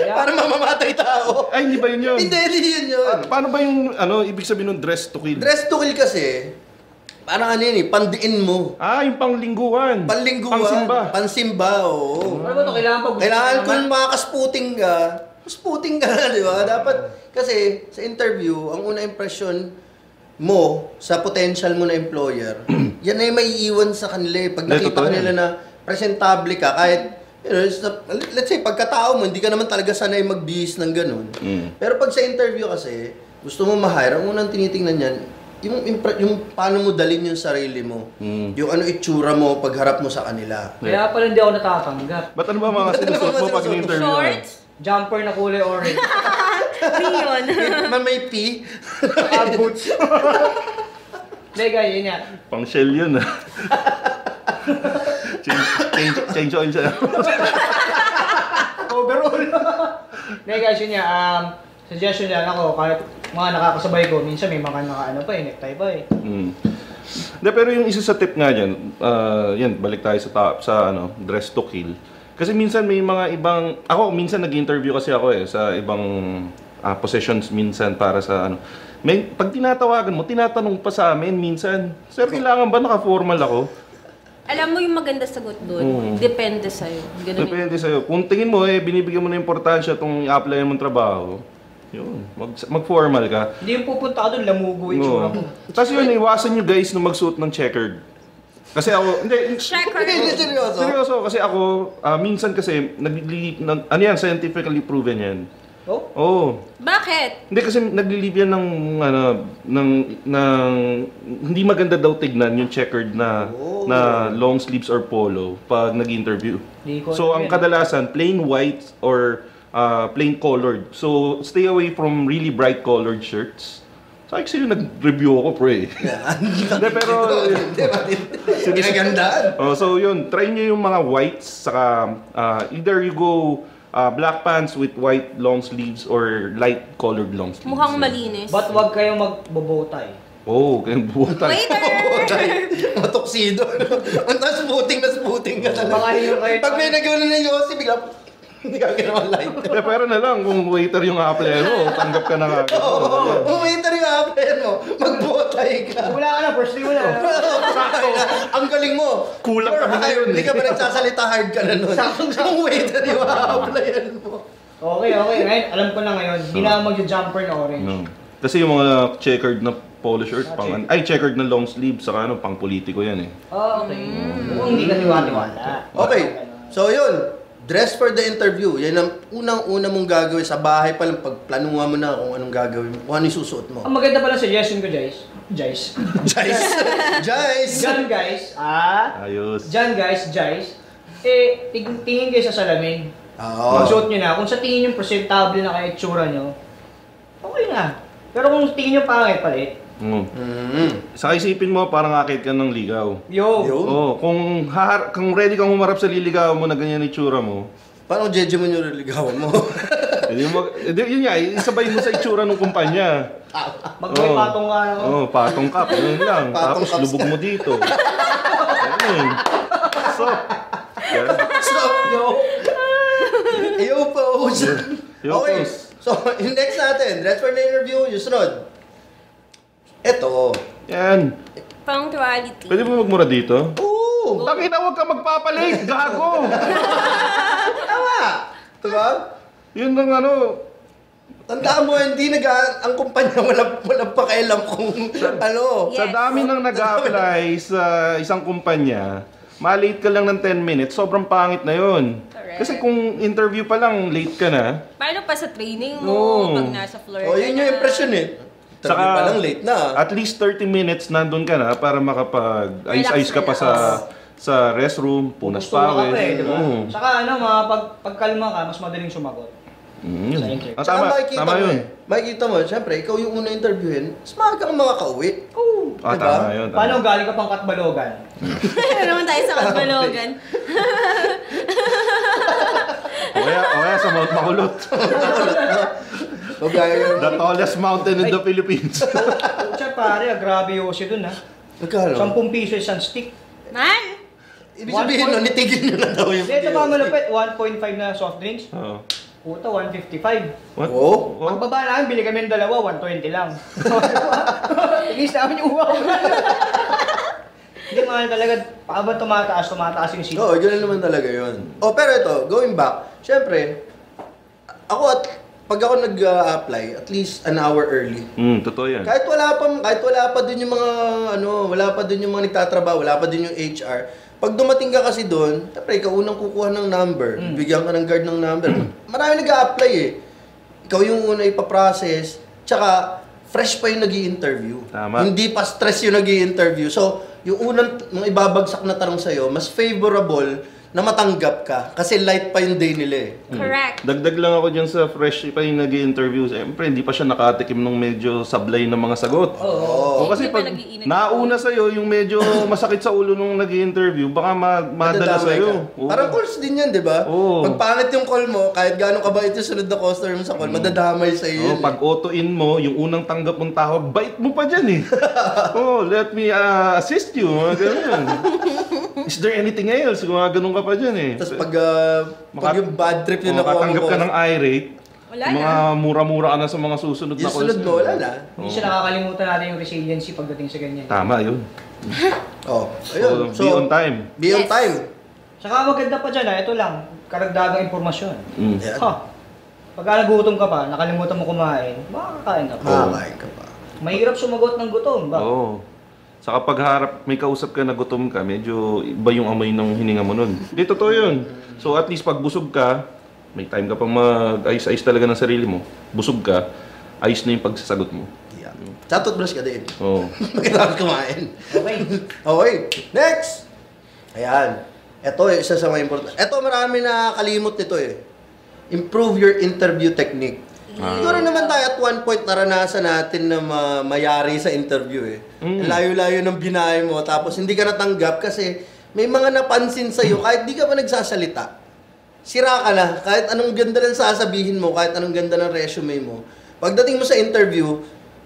Speaker 3: Para mamamatay tao.
Speaker 8: Ay, hindi ba yun?
Speaker 3: Hindi yun.
Speaker 8: Paano ba yung, ibig sabihin ng dress to kill?
Speaker 3: Dress to kill kasi, parang pandiin mo.
Speaker 8: Yung panglingguhan.
Speaker 3: Pansimba, oo.
Speaker 6: Ano ba ito?
Speaker 3: Kailangan kung makakasputing ka na, di ba? Dapat, kasi sa interview, ang una impression mo sa potential mo na employer, yan ay maiiwan sa kanila. Pag nakita nila na presentable ka, kahit, let's say, pagkatao mo, hindi ka naman talaga sanay magbihis ng ganun. Pero pag sa interview kasi, gusto mo ma-hire, ang unang tinitingnan yan, yung paano mo dalhin yung sarili mo. Yung ano itsura mo pagharap mo sa kanila.
Speaker 6: Kaya pala hindi ako natatanggap.
Speaker 8: Ba't ano ba mga sinusuot mo pag in-interview?
Speaker 2: Shorts?
Speaker 6: Jumper na kulay orange.
Speaker 2: Neon.
Speaker 3: May P.
Speaker 6: Boots. Hindi guys, yun yan.
Speaker 8: Pang shell yun ah. change oil siya.
Speaker 6: Overall. Hindi guys, yun yan. Suggestion yan ako, kahit mga nakakasabay ko, minsan may mga naka-ano pa eh, necktie pa eh.
Speaker 8: De, pero yung isa sa tip nga dyan, yan, balik tayo sa dress to kill. Kasi minsan may mga ibang, ako minsan nag-interview kasi ako eh, sa ibang positions minsan para sa pag tinatawagan mo, tinatanong pa sa amin minsan, sir, kailangan ba naka-formal ako?
Speaker 2: Alam mo yung maganda sagot doon, depende sa'yo. Ganun
Speaker 8: Depende sa'yo. Kung tingin mo binibigyan mo na importansya itong i-apply mong trabaho, yun, mag-formal ka.
Speaker 6: Hindi yung pupunta ka doon, lamugo yung tsura mo.
Speaker 8: Tapos yun, iwasan nyo guys na magsuot ng checkered. Kasi ako, seryoso, kasi ako, minsan kasi, scientifically proven yan.
Speaker 6: Oh?
Speaker 8: Oo.
Speaker 2: Bakit?
Speaker 8: Hindi kasi naglilive yan ng hindi maganda daw tignan yung checkered na long sleeves or polo pag nag-interview. So ang kadalasan plain white or plain colored. So stay away from really bright colored shirts. So actually nag-review ako pre. Hindi pero
Speaker 3: Ginagandaan.
Speaker 8: so yun, try niyo yung mga whites saka either you go black pants with white long sleeves or light colored long sleeves.
Speaker 2: Mukhang malinis.
Speaker 6: But wag kayong magbo-bowtie.
Speaker 8: Oh, kayong buta.
Speaker 2: Waiter!
Speaker 3: Matuksido. Ang taas sputing ka talaga. Pag may nagawa na Yossi, bigla, hindi ka ginawa light.
Speaker 8: Pero na lang, kung waiter yung apply mo, tanggap ka na nga.
Speaker 3: Kung waiter yung apply mo, magbotay ka.
Speaker 6: Wala ka na, first day wala.
Speaker 3: Ang galing mo.
Speaker 8: Kulang kami ngayon.
Speaker 3: Hindi ka ba nagsasalita hard ka na nun? Kung waiter yung applyan mo.
Speaker 6: Okay. Ngayon, alam ko na ngayon, hindi na mag-jumper na orange.
Speaker 8: Kasi yung mga checkered na polo shirt, checkered na long sleeve, saka pang politiko yan eh.
Speaker 6: Okay. Kung hindi ka tiwa-tiwala.
Speaker 3: Okay, so yun. Dress for the interview. Yan ang unang-una mong gagawin sa bahay pa lang. Pagplanuhan mo na kung anong gagawin mo, kung ano yung susuot mo.
Speaker 6: Ang maganda pala suggestion ko, Jace. Jace. Diyan guys,
Speaker 8: Ayos.
Speaker 6: Diyan guys, Jace. Tingin kayo sa salamin. Magsuot nyo na. Kung sa tingin yung presentable na kayo itsura nyo, okay na. Pero kung tingin nyo pangit palit,
Speaker 8: Saka isipin mo, parang akit ka ng ligaw. Kung ready kang humarap sa liligaw mo na ganyan itsura mo.
Speaker 3: Paano jeje mo yung liligawan mo?
Speaker 8: Yun nga, isabay mo sa itsura ng kumpanya.
Speaker 6: Mag-may patong ka na.
Speaker 8: Patong cup. Yun lang. Tapos lubog mo dito. Ganun.
Speaker 3: Yo pose. Okay. So, yung next natin, dress for the interview, yung sunod. Eto.
Speaker 8: Yan.
Speaker 2: Punctuality.
Speaker 8: Pwede mo magmura dito?
Speaker 3: Oo!
Speaker 8: Takina, huwag ka magpapalit! Gago!
Speaker 3: Tama! Diba?
Speaker 8: Yun ang
Speaker 3: Tandaan mo, ang kumpanya walang pakialam kung
Speaker 2: Yes.
Speaker 8: Sa dami nang nag-apply sa isang kumpanya, malate ka lang ng 10 minutes, sobrang pangit na yun.
Speaker 2: Correct.
Speaker 8: Kasi kung interview pa lang, late ka na.
Speaker 2: Paano pa sa training mo, pag nasa floor ka
Speaker 3: yun yung impression eh. Interview pa lang, late na.
Speaker 8: At least 30 minutes nandun ka na para makapag-ayos-ayos ka pa sa restroom, punas pawis.
Speaker 6: Diba? Saka pagkalma ka, mas madaling sumagot. Sa interview.
Speaker 8: Tama yun.
Speaker 3: Makikita mo, syempre, ikaw yung una interviewin, mas maaga kang makakauwi. Diba?
Speaker 8: Tama yun.
Speaker 6: Paano galing ka pang Katbalogan?
Speaker 2: Ano naman tayo sa Katbalogan?
Speaker 8: O kaya sa Mount Makulot. The tallest mountain in the Philippines.
Speaker 6: Siya pare, grabe yung si dun ha.
Speaker 3: Magkano?
Speaker 6: 10 piso isang stick.
Speaker 2: Man!
Speaker 3: Ibig sabihin nun, nitigil nyo na daw yung
Speaker 6: Ito mga malupit, 1.5 na soft drinks. Puta, 155.
Speaker 8: What?
Speaker 6: Pagbaba namin, bili kami ng dalawa, 120 lang. Tigis namin yung uwaw. Hindi mahal talaga, paabang tumataas yung seat.
Speaker 3: Oo, gano'n naman talaga yun. Pero ito, going back, syempre, pag ako nag-apply, at least an hour early.
Speaker 8: Totoo yan.
Speaker 3: Kahit wala pa din yung mga, wala pa din yung mga nagtatrabaho, wala pa din yung HR. Pag dumating ka kasi doon, syempre, ikaw unang kukuha ng number, bigyan ka ng guard ng number. Marami nag-a-apply eh. Ikaw yung una ipaprocess, tsaka fresh pa yung nag-i-interview.
Speaker 8: Tama.
Speaker 3: Hindi pa stress yung nag-i-interview. So, yung unang mga ibabagsak na tanong sa'yo, mas favorable na matanggap ka kasi light pa yung day nila eh.
Speaker 2: Correct.
Speaker 8: Dagdag lang ako dyan sa fresh pa yung nag-i-interview. Siyempre, hindi pa siya nakatikim ng medyo sablay ng mga sagot. O kasi
Speaker 2: Hindi pa
Speaker 8: pag
Speaker 2: nag-iinit.
Speaker 8: nauna sa'yo, yung medyo masakit sa ulo nung nag-i-interview, baka madala
Speaker 3: Madadamay
Speaker 8: sa'yo.
Speaker 3: ka. Parang calls din yan, di ba?
Speaker 8: Oo.
Speaker 3: Pag pangit yung call mo, kahit gano'ng kabait yung sunod na customer mo sa call, madadamay sa'yo yun.
Speaker 8: Pag auto-in mo, yung unang tanggap mong tawag, bait mo pa dyan eh. Let me assist you. Mga ganun. Is there anything else? Mga ganun ka pa dyan eh.
Speaker 3: Tapos pag yung bad trip yung nakuha mo,
Speaker 8: makatanggap ka ng irate,
Speaker 2: Wala
Speaker 8: mga mura-mura ka na sa mga susunod na
Speaker 3: yung sunod mo, wala na.
Speaker 6: Hindi siya nakakalimutan natin yung resiliency pagdating sa ganyan.
Speaker 8: Tama yun.
Speaker 3: Oh, ayun.
Speaker 8: So, be on time.
Speaker 3: Be on
Speaker 2: Yes.
Speaker 3: time.
Speaker 6: Saka maganda pa dyan ito lang, karagdagang impormasyon.
Speaker 3: Yan.
Speaker 6: Pag nagutom ka pa, nakalimutan mo kumain, makakakain ka pa.
Speaker 3: Makakain ka pa.
Speaker 6: Mahirap sumagot ng gutom ba?
Speaker 8: Oo. Saka pag harap, may kausap ka na gutom ka, medyo iba yung amoy ng hininga mo nun. Di, totoo yun. So at least pag busog ka, may time ka pang mag-ayos-ayos talaga ng sarili mo. Busog ka, ayos na yung pagsasagot mo.
Speaker 3: Yeah. Sa toothbrush ka din.
Speaker 8: Oo.
Speaker 3: Pagkatapos kumain.
Speaker 6: Okay.
Speaker 3: Okay. Next! Ayan. Ito, isa sa mga important. Ito, marami na kalimot nito eh. Improve your interview technique. Siguro naman tayo at one point naranasan natin na mayari sa interview eh. Layo-layo ng binahe mo tapos hindi ka natanggap kasi may mga napansin sa'yo kahit di ka pa nagsasalita. Sira ka na. Kahit anong ganda ng sasabihin mo, kahit anong ganda ng resume mo. Pagdating mo sa interview,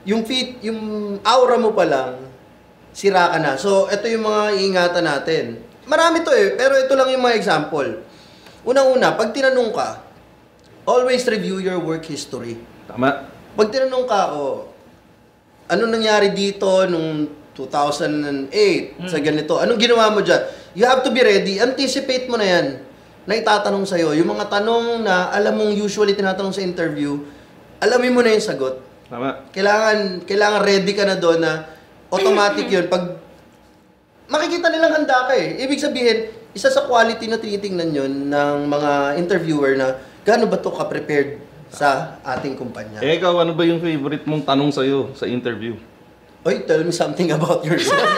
Speaker 3: yung aura mo pa lang, sira ka na. So, ito yung mga iingatan natin. Marami to eh, pero ito lang yung mga example. Unang-una, pag tinanong ka, always review your work history.
Speaker 8: Tama.
Speaker 3: Pag tinanong ka, ano nangyari dito nung 2008 sa ganito? Anong ginawa mo dyan? You have to be ready. Anticipate mo na yan na itatanong sa'yo. Yung mga tanong na alam mong usually tinatanong sa interview, alamin mo na yung sagot.
Speaker 8: Tama.
Speaker 3: Kailangan ready ka na doon na automatic yun. Pag makikita nilang handa ka eh. Ibig sabihin, isa sa quality na tinitingnan yun ng mga interviewer na gaano ba to ka-prepared sa ating kumpanya?
Speaker 8: Ikaw, ano ba yung favorite mong tanong sa'yo sa interview?
Speaker 3: Oy, tell me something about yourself.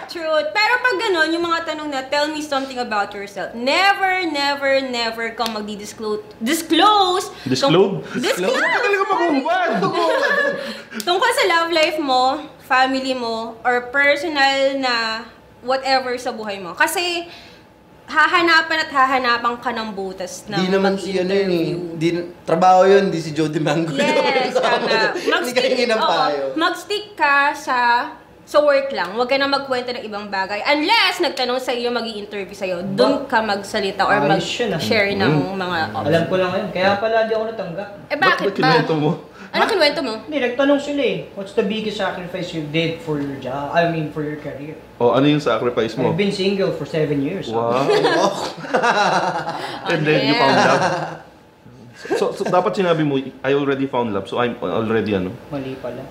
Speaker 2: Truth. Pero pag gano'n, yung mga tanong na, tell me something about yourself. Never kang magdi-disclose. Disclose?
Speaker 8: Disclose?
Speaker 2: Disclose?
Speaker 8: Talaga mag-uubad!
Speaker 2: Tungkol sa love life mo, family mo, or personal na whatever sa buhay mo. Kasi, hahanapan ka ng butas na
Speaker 3: Di naman si ano yun eh. Trabaho yun, di si Jody Mango.
Speaker 2: Yes, tama.
Speaker 3: Hindi ka hingin ng payo.
Speaker 2: Mag-stick ka sa work lang. Huwag ka na magkwento ng ibang bagay. Unless nagtanong sa iyo, mag-i-interview sa iyo, doon ka magsalita or
Speaker 6: Ayos yun,
Speaker 2: mag-share ng mga options.
Speaker 6: Alam ko lang ngayon, kaya pala di ako natanggap.
Speaker 2: Bakit ba?
Speaker 8: kinuwento mo?
Speaker 2: Ano kinuwento mo?
Speaker 6: Hindi, nagtanong sila eh. What's the biggest sacrifice you did for your job? I mean, for your career?
Speaker 8: O, ano yung sacrifice mo?
Speaker 6: I've been single for 7 years.
Speaker 8: Wow. And then you found love. So, dapat sinabi mo, I already found love. So, I'm already ano?
Speaker 6: Mali pala.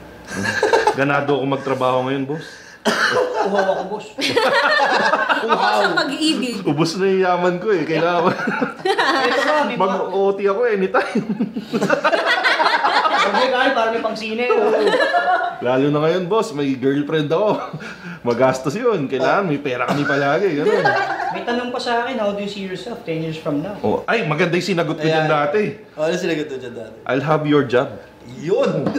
Speaker 8: Ganado ako magtrabaho ngayon, boss.
Speaker 6: Uhaw ako, boss.
Speaker 2: Ako sa pag-ibig.
Speaker 8: Ubus na yung yaman ko eh. Kailangan mag-OT ako anytime.
Speaker 6: Pag-ibig parang may pang-sine.
Speaker 8: Lalo na ngayon, boss, may girlfriend ako. Magastos yun. Kailangan may pera kami palagi. Ganun.
Speaker 6: May tanong pa sa akin, how do you see yourself 10 years from now?
Speaker 8: Oh, ay, maganda yung sinagot ko dyan dati.
Speaker 3: Ano sinagot mo dyan dati?
Speaker 8: I'll have your job.
Speaker 3: Yun!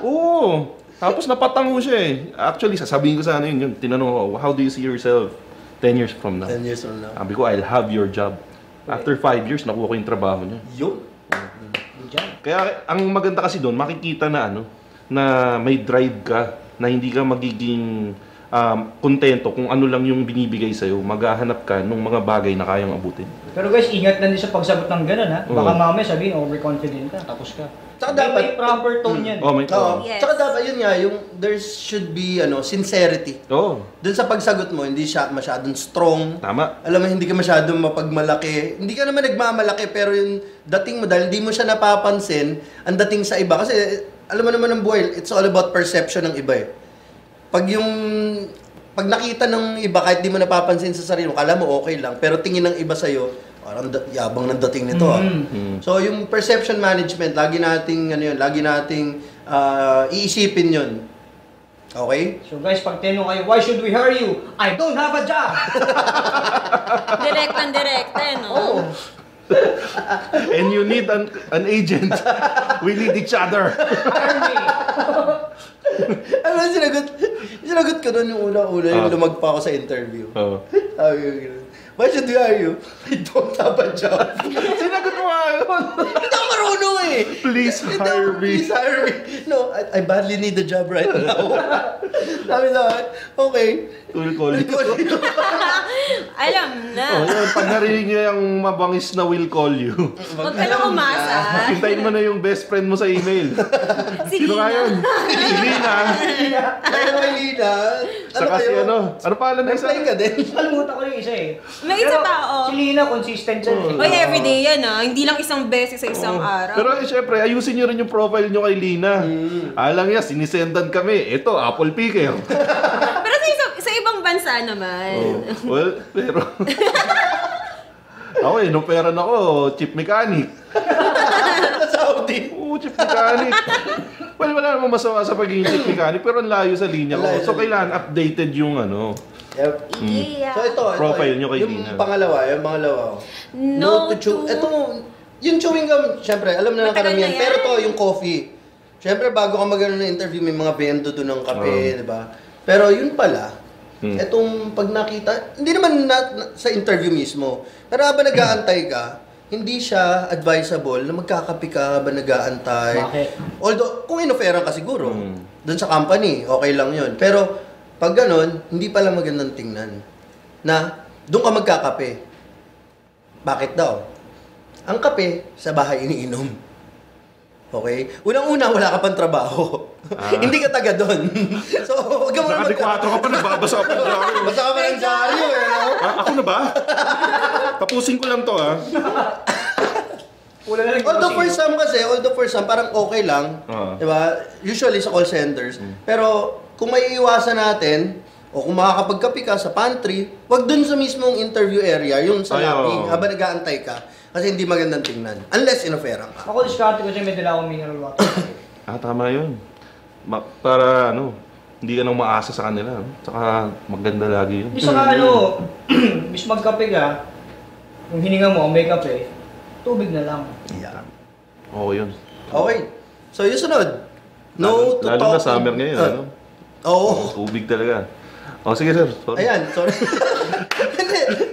Speaker 8: Oo. Tapos napatango siya eh. Actually, sasabihin ko sana yun. Tinanong ko, how do you see yourself 10 years from now?
Speaker 3: 10 years from now.
Speaker 8: Sabi ko, I'll have your job. After 5 years, nakuha ko yung trabaho niya.
Speaker 3: Yun!
Speaker 8: Kaya ang maganda kasi doon, makikita na ano, na may drive ka, na hindi ka magiging kontento kung ano lang yung binibigay sa'yo. Maghahanap ka ng mga bagay na kayang abutin.
Speaker 6: Pero guys, ingat lang din sa pagsagot ng gano'n ha. Baka mamaya sabihin, overconfident ka, tapos ka.
Speaker 3: Tsaka
Speaker 6: May proper tone yan.
Speaker 8: Oh, may
Speaker 3: Oo.
Speaker 2: Yes.
Speaker 3: Tsaka dapat yun nga, yung there should be sincerity.
Speaker 8: Oo.
Speaker 3: Doon sa pagsagot mo, hindi siya masyadong strong.
Speaker 8: Tama.
Speaker 3: Alam mo, hindi ka masyadong mapagmalaki. Hindi ka naman nagmamalaki, pero yung dating mo, dahil hindi mo siya napapansin, ang dating sa iba. Kasi, alam mo naman ng buhay, it's all about perception ng iba eh. Pag nakita ng iba, kahit di mo napapansin sa sarili mo, kala mo okay lang, pero tingin ng iba sa'yo, parang yabang ng dating nito ah. So, yung perception management, lagi nating iisipin yun. Okay?
Speaker 6: So guys, pag tinanong kayo, why should we hire you? I don't have a job!
Speaker 2: Direktan, no?
Speaker 8: And you need an agent. We need each other.
Speaker 6: Hire me!
Speaker 3: Ano sinagot ko doon yung una-una, yung lumagpa ako sa interview.
Speaker 8: Oh.
Speaker 3: Sabi ko gano'n, why should we hire you? I don't have a job.
Speaker 8: Sinagot mo nga yun.
Speaker 3: Hindi ako marunong eh.
Speaker 8: Please hire me.
Speaker 3: Please hire me. No, I badly need a job right now. Sabi sa akin, okay.
Speaker 8: Will call you.
Speaker 2: Alam na.
Speaker 8: Oh, yun. Pag narinig niya yung mabangis na will call you,
Speaker 2: Huwag ka na umasa.
Speaker 8: hintayin mo na yung best friend mo sa email.
Speaker 2: Si
Speaker 8: Sino nga
Speaker 2: Lina.
Speaker 8: yun? Si Lina.
Speaker 3: Ano kay Lina?
Speaker 8: Saka si ano? Ano pangalan na isa?
Speaker 3: Nag-play ka din.
Speaker 6: Kalimutan ko yung isa eh.
Speaker 2: May isa pa, oh.
Speaker 6: Si Lina, consistent siya.
Speaker 2: Oy, everyday yan, Hindi lang isang beses sa isang araw.
Speaker 8: Pero syempre, ayusin nyo rin yung profile nyo kay Lina. Alang niya, sinisendan kami. Ito, apple picker.
Speaker 2: Pero sa ibang bansa naman.
Speaker 8: Oh. Well, pero... ako nung pera na ako, chip mechanic.
Speaker 3: Sa Saudi.
Speaker 8: Oo, chip mechanic. Well, wala namang masama sa pagiging chip mechanic, pero ang layo sa linya ko. So, kailangan updated yung ano.
Speaker 3: Yep.
Speaker 2: Yeah.
Speaker 3: So ito,
Speaker 8: Profile nyo kay
Speaker 3: yung
Speaker 8: Lina.
Speaker 3: yung pangalawa.
Speaker 2: No to chew.
Speaker 3: Ito, yung chewing gum, syempre, alam na ng
Speaker 2: Matagal
Speaker 3: karamihan.
Speaker 2: na yan.
Speaker 3: Pero to, yung coffee. Syempre, bago ka magano ng interview, may mga vendo doon ng kape, di ba? Pero yun pala, etong pag nakita, hindi naman sa interview mismo, pero habang nag-aantay ka, hindi siya advisable na magkakape ka habang nag-aantay.
Speaker 6: Bakit?
Speaker 3: Although, kung inoferan ka siguro, doon sa company, okay lang yun. Pero, pag ganon, hindi pala magandang tingnan na doon ka magkakape. Bakit daw? Ang kape, sa bahay iniinom. Okay? Unang-una, wala ka pang trabaho. Hindi ka taga doon. So, huwag ka muna
Speaker 8: Nakadikwato ka pa, nagbabasa ka pa ng diaryo.
Speaker 3: Basta ka pa ng diaryo, eh. No?
Speaker 8: Ako na ba? Tapusin ko lang to,
Speaker 6: Wala na lang
Speaker 3: Although for some, parang okay lang. Diba? Usually sa call centers. Pero, kung may iwasan natin, o kung makakapagkape ka sa pantry, wag dun sa mismong interview area, yung sa lobby, habang nag-aantay ka. Kasi hindi magandang tingnan. Unless inoferan ka.
Speaker 6: Ako, diskarte ko siya, may dala akong mineral water.
Speaker 8: Tama yun. Para, hindi ka nang maasa sa kanila. Tsaka, maganda lagi yun.
Speaker 6: Isa ka, bis magkape ka, kung hininga mo, may kape, tubig na lang.
Speaker 3: Yeah.
Speaker 8: Oo, yun.
Speaker 3: Okay. So, yung sunod. No to
Speaker 8: lalo
Speaker 3: talk.
Speaker 8: na summer ngayon,
Speaker 3: Oo.
Speaker 8: Tubig talaga. Sige, sir. Sorry.
Speaker 3: Ayan, sorry.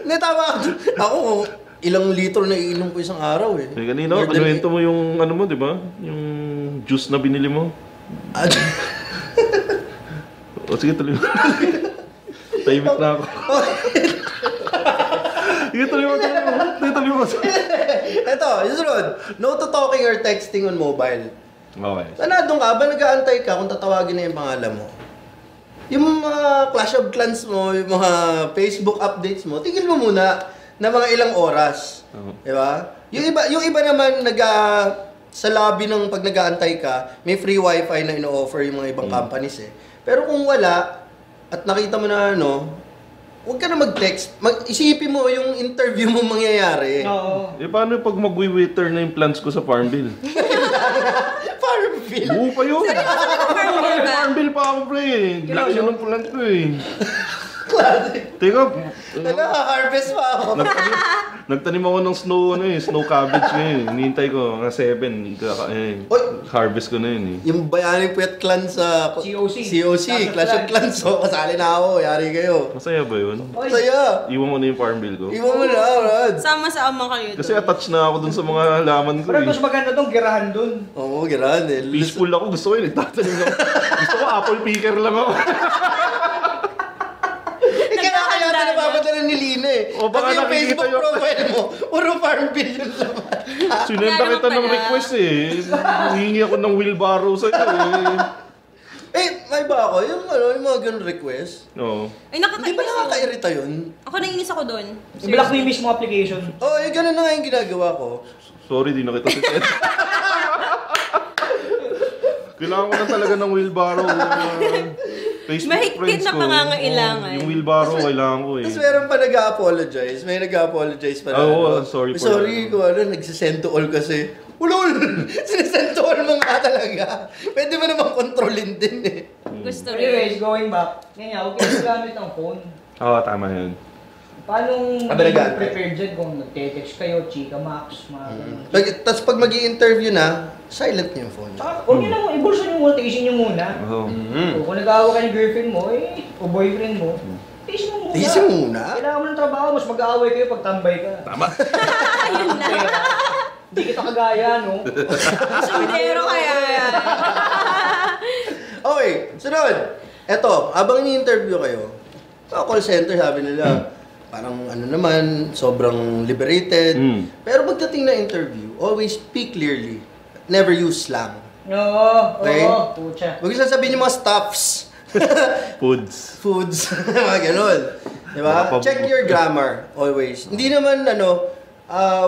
Speaker 3: Hindi, tama. Ako, ilang litro na iinom ko isang araw eh.
Speaker 8: Kanina, kanuwento mo yung ano mo, di ba? Yung juice na binili mo. Sige, tuloy mo. Tahimik na ako. Sige, tuloy mo.
Speaker 3: Ito, yung sunod. No to talking or texting on mobile.
Speaker 8: Okay.
Speaker 3: Sana doon ka, ba nag-aantay ka kung tatawagin na yung pangalan mo? Yung mga Clash of Clans mo, yung mga Facebook updates mo, tigil mo muna na mga ilang oras. Di ba? Yung iba naman sa lobby ng pag nag-aantay ka, may free wifi na ino-offer yung mga ibang companies eh. Pero kung wala, at nakita mo na huwag ka na mag-text. Isipin mo yung interview mo mangyayari.
Speaker 6: Oo.
Speaker 8: Paano pag mag-waiter na yung plans ko sa Farm Bill?
Speaker 3: Farm Bill?
Speaker 8: Buo pa yun. Farm Bill pa ako, pre. Laki yun ng plant ko eh. Teka,
Speaker 3: harvest pa ako.
Speaker 8: nagtanim ako ng snow cabbage ngayon. Hinihintay ko, mga 7. Harvest ko na yun eh.
Speaker 3: Yung Bayaning Puyat Clan sa
Speaker 6: COC.
Speaker 3: Clash of Clans. So, kasali na ako. Yari kayo.
Speaker 8: Masaya ba yun?
Speaker 3: Masaya.
Speaker 8: Iwan mo na yung farm bill ko.
Speaker 3: Iwan mo na, Brad.
Speaker 2: Sama-sama kayo.
Speaker 8: Kasi attached na ako dun sa mga halaman ko
Speaker 6: Pero
Speaker 8: eh.
Speaker 6: mas maganda tong girahan dun.
Speaker 3: Oo, gano'n eh.
Speaker 8: Peaceful ako. Gusto ko yun. Nagtatanim ako. Gusto ko apple picker lang ako.
Speaker 3: Kaya ito napapadala ni Lina eh.
Speaker 8: O, baka
Speaker 3: kasi yung
Speaker 8: nakikita
Speaker 3: Facebook
Speaker 8: yung-
Speaker 3: profile mo, puro farm bill yun naman.
Speaker 8: Sinenda
Speaker 2: Wala
Speaker 8: kita
Speaker 2: naman
Speaker 8: ng
Speaker 2: pala.
Speaker 8: request eh. Hihingi ako ng wheelbarrow sa'yo eh.
Speaker 3: May ba ako? Yung mga ganun request?
Speaker 8: Oo.
Speaker 2: Ay,
Speaker 3: Hindi ba
Speaker 2: nakakainis yun.
Speaker 3: nakakairita yun?
Speaker 2: Ako naiinis ako doon.
Speaker 6: I-block mo yung mismo application.
Speaker 3: Oo, ganun na nga yung ginagawa ko.
Speaker 8: Sorry, di na kita si Ted. Kailangan ko na talaga ng wheelbarrow. Facebook
Speaker 2: Mahigpit
Speaker 8: friends
Speaker 2: na
Speaker 8: ko.
Speaker 2: pangangailangan.
Speaker 8: Yung wheelbarrow, kailangan ko eh.
Speaker 3: Tapos meron pa nag-a-apologize. May nag-a-apologize pa na.
Speaker 8: Oo, sorry po.
Speaker 3: Sorry kung ano, nagsisend to all kasi. Ulol! Sinisend to all mo nga talaga. Pwede mo naman kontrolin din eh.
Speaker 2: Gusto
Speaker 6: Anyways,
Speaker 2: rin.
Speaker 6: going back, ganyan, huwag kayo gamit ng phone.
Speaker 8: Oo, tama yun.
Speaker 6: Paano
Speaker 3: Abalagaan.
Speaker 6: prepared dyan kung nagte-text kayo, chika max, mga ganun.
Speaker 3: Tapos pag mag-i-interview na, silent niyo yung phone.
Speaker 6: Tsaka, huwag nyo lang, ibulsa nyo muna, tiisin nyo muna.
Speaker 8: Oo.
Speaker 6: O, kung nag-aawa ka ng girlfriend mo, o boyfriend mo, tiisin mo muna.
Speaker 3: Tiisin mo muna?
Speaker 6: Kailangan mo ng trabaho, mas mag-aaway kayo pag tambay ka.
Speaker 8: Tama.
Speaker 2: Yun na.
Speaker 6: Hindi kita kagaya, no?
Speaker 2: Sundero kaya yan.
Speaker 3: Okay, sunod. Eto, abang ni-interview kayo, sa call center sabi nila, parang ano naman, sobrang liberated. Pero pagdating na interview, always speak clearly. Never use slang.
Speaker 6: Oo,
Speaker 3: Okay?
Speaker 6: oo, pucha.
Speaker 3: Huwag yung sasabihin yung mga stuffs.
Speaker 8: Foods.
Speaker 3: Foods. mga ganun. Diba? Check your grammar, always. Hindi naman,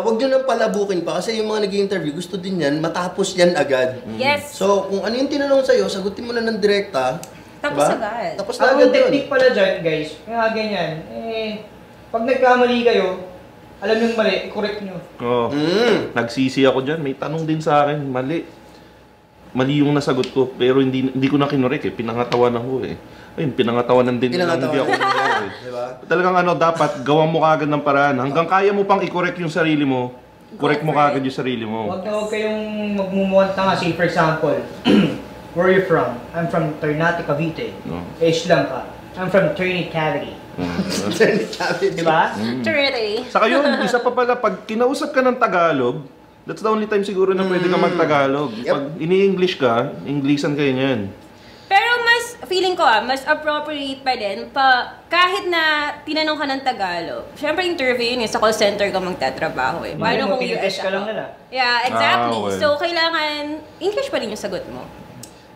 Speaker 3: wag nyo nang palabukin pa kasi yung mga nag-i-interview, gusto din yan, matapos yan agad.
Speaker 2: Yes.
Speaker 3: So, kung ano yung tinanong sa'yo, sagutin mo na ng direkta.
Speaker 2: Tapos
Speaker 3: diba?
Speaker 2: agad.
Speaker 3: Tapos na
Speaker 6: Ang
Speaker 3: agad yun.
Speaker 6: technique pala dyan, guys, kaya ganyan, pag nagkamali kayo, alam yung mali, correct nyo.
Speaker 8: Oo. Nagsisi ako dyan. May tanong din sa akin. Mali. Mali yung nasagot ko. Pero hindi ko na kinorek eh. Pinangatawanan ko eh. Ayun, pinangatawanan din. Hindi ako kinorek eh.
Speaker 3: Diba?
Speaker 8: Talagang dapat gawan mo kagad ng paraan. Hanggang kaya mo pang i-correct yung sarili mo, correct mo kagad yung sarili mo.
Speaker 6: Huwag na huwag kayong magmumuhan tanga. Say, for example, where are you from? I'm from Ternate, Cavite.
Speaker 8: No.
Speaker 6: Age lang ka. I'm from Trinity Cavity. Diba?
Speaker 2: Trinity.
Speaker 8: Saka yun, isa pa pala, pag kinausap ka ng Tagalog, that's the only time siguro na pwede ka mag-Tagalog.
Speaker 3: Yep.
Speaker 8: Pag ini-English ka, Englishan kayo niyan.
Speaker 2: Pero mas, feeling ko mas appropriate pa din kahit na tinanong ka ng Tagalog. Siyempre interview yun sa call center ka magtatrabaho eh. Paano kung US
Speaker 6: ka lang nila?
Speaker 2: Yeah, exactly.
Speaker 8: okay.
Speaker 2: So, kailangan, English pa rin yung sagot mo.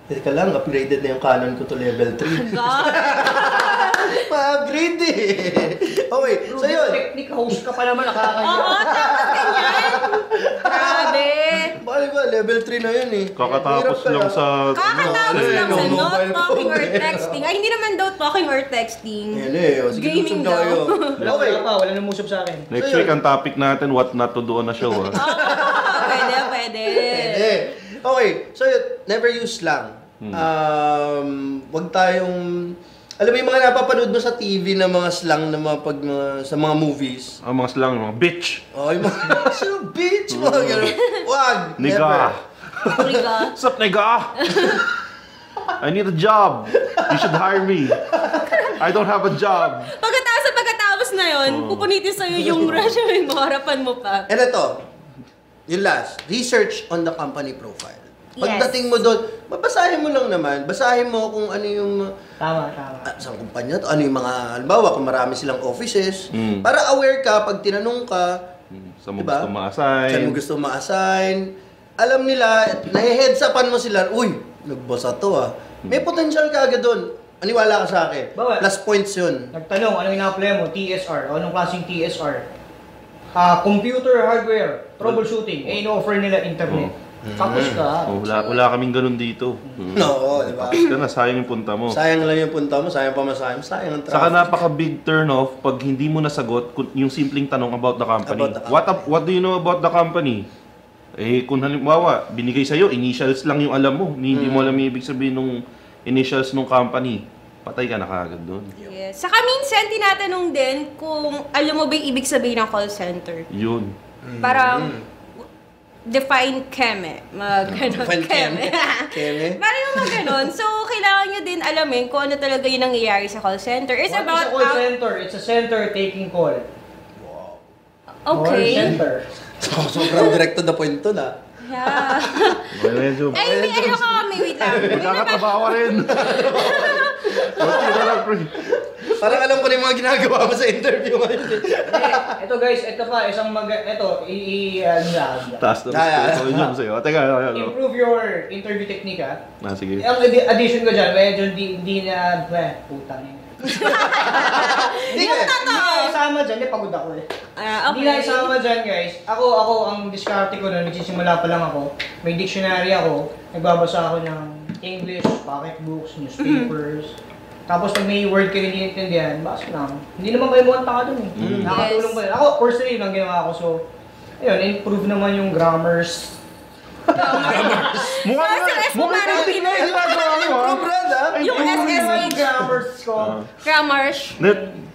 Speaker 3: Teka lang, upgraded na yung canon ko to level 3.
Speaker 2: God!
Speaker 3: Ma-upgrade eh. Okay, so yun.
Speaker 6: Technique host ka pa naman, nakakaya.
Speaker 2: Oo, tapos ganyan. Grabe.
Speaker 3: Bali ba, level 3 na yun eh.
Speaker 8: Kakatapos lang sa...
Speaker 2: Kakatapos lang sa not
Speaker 3: mobile
Speaker 2: talking or
Speaker 3: phone eh.
Speaker 2: texting. Ay, hindi naman daw talking or texting.
Speaker 3: Yan eh, o sige,
Speaker 2: Gaming
Speaker 3: lusog na
Speaker 2: daw.
Speaker 3: kayo. Okay.
Speaker 6: Wala nang musop sa akin.
Speaker 8: Next week, ang topic natin, what not to do on a show.
Speaker 2: Oo, pwede.
Speaker 3: Eh, okay, so never use slang. Wag tayong... Alam mo yung mga napapanood mo sa TV na mga slang na sa mga movies.
Speaker 8: Ang mga slang, mga bitch,
Speaker 3: Oh, yung mga so bitch, mga gano'n. Wag!
Speaker 8: nigga,
Speaker 2: Riga.
Speaker 8: what's up nigga? I need a job. You should hire me. I don't have a job.
Speaker 2: Pagkatapos na yun, pupunitin sa'yo yung resume mo, harapan mo pa.
Speaker 3: And ito, yung last, research on the company profile.
Speaker 2: Yes.
Speaker 3: Pagdating mo doon, babasahin mo lang naman. Basahin mo kung ano yung...
Speaker 6: Tama.
Speaker 3: Sa kumpanya to, ano yung mga, halimbawa, kung marami silang offices. Para aware ka, pag tinanong ka,
Speaker 8: Sa mo
Speaker 3: diba?
Speaker 8: gusto ma-assign.
Speaker 3: Saan mo gusto ma-assign. Alam nila, nahe-headsapan mo sila, uy, nagbosa to ah. May potential ka agad doon. Aniwala ka sa akin.
Speaker 6: Bawal.
Speaker 3: Plus points yun.
Speaker 6: Nagtanong, anong ina-apply mo? TSR. O anong klaseng TSR? Computer hardware, troubleshooting. In-offer nila internet. Tapos ka.
Speaker 8: Oh, wala kaming ganun dito.
Speaker 3: No, di ba?
Speaker 8: Tapos ka na, sayang yung punta mo.
Speaker 3: Sayang lang yung punta mo, sayang pamasahe mo, sayang ang
Speaker 8: Saka
Speaker 3: traffic.
Speaker 8: napaka-big turn-off pag hindi mo nasagot yung simpleng tanong about the company.
Speaker 3: About the company.
Speaker 8: What do you know about the company? Eh, kung halimbawa, binigay sa'yo, initials lang yung alam mo. Hindi mo alam yung ibig sabihin ng initials ng company. Patay ka na kagad doon.
Speaker 2: Yes. Saka minsan, tinatanong din kung alam mo ba yung ibig sabihin ng call center.
Speaker 8: Yun.
Speaker 2: Parang, define keme. Ganon.
Speaker 3: Define keme? Keme?
Speaker 2: Parang yung mga ganon. So, kailangan nyo din alamin kung ano talaga yung nangyayari sa call center. It's
Speaker 6: What
Speaker 2: about...
Speaker 6: is a call center? It's a center taking call. Call
Speaker 2: Okay.
Speaker 6: center.
Speaker 3: Sobrang direct to the point to na.
Speaker 2: Yeah.
Speaker 8: Medyo.
Speaker 2: Ay, may ano ka kami. Wait lang.
Speaker 8: Magkakatrabaho rin. Kunti na lang, pre.
Speaker 3: Parang alam ko na yung mga ginagawa mo sa interview ngayon.
Speaker 6: Ito guys, ito pa, isang
Speaker 8: Taas na rin. Yun sa'yo. Teka,
Speaker 6: improve your interview technique ha.
Speaker 8: sige.
Speaker 6: Ang addition ko dyan, medyo hindi na, putang yun.
Speaker 2: Yung totoo.
Speaker 6: Hindi na isama dyan, pagod ako eh.
Speaker 2: Okay.
Speaker 6: Hindi na isama dyan guys. Ako, ang diskarte ko na, nagsisimula pa lang ako. May dictionary ako, nagbabasa ako ng English, pocketbooks, newspapers. Tapos pag may word kayo hindi naiintindihan, basta lang. Hindi naman kayo mukhang tanga dun eh. Nakatulong pa yun. Ako, personally, yun ang ginawa ko. So, ayun, improve naman yung grammars.
Speaker 8: Mukha
Speaker 2: parang
Speaker 3: Improve, Brad, ha?
Speaker 2: Yung SSH.
Speaker 6: Grammars ko.
Speaker 2: Grammars.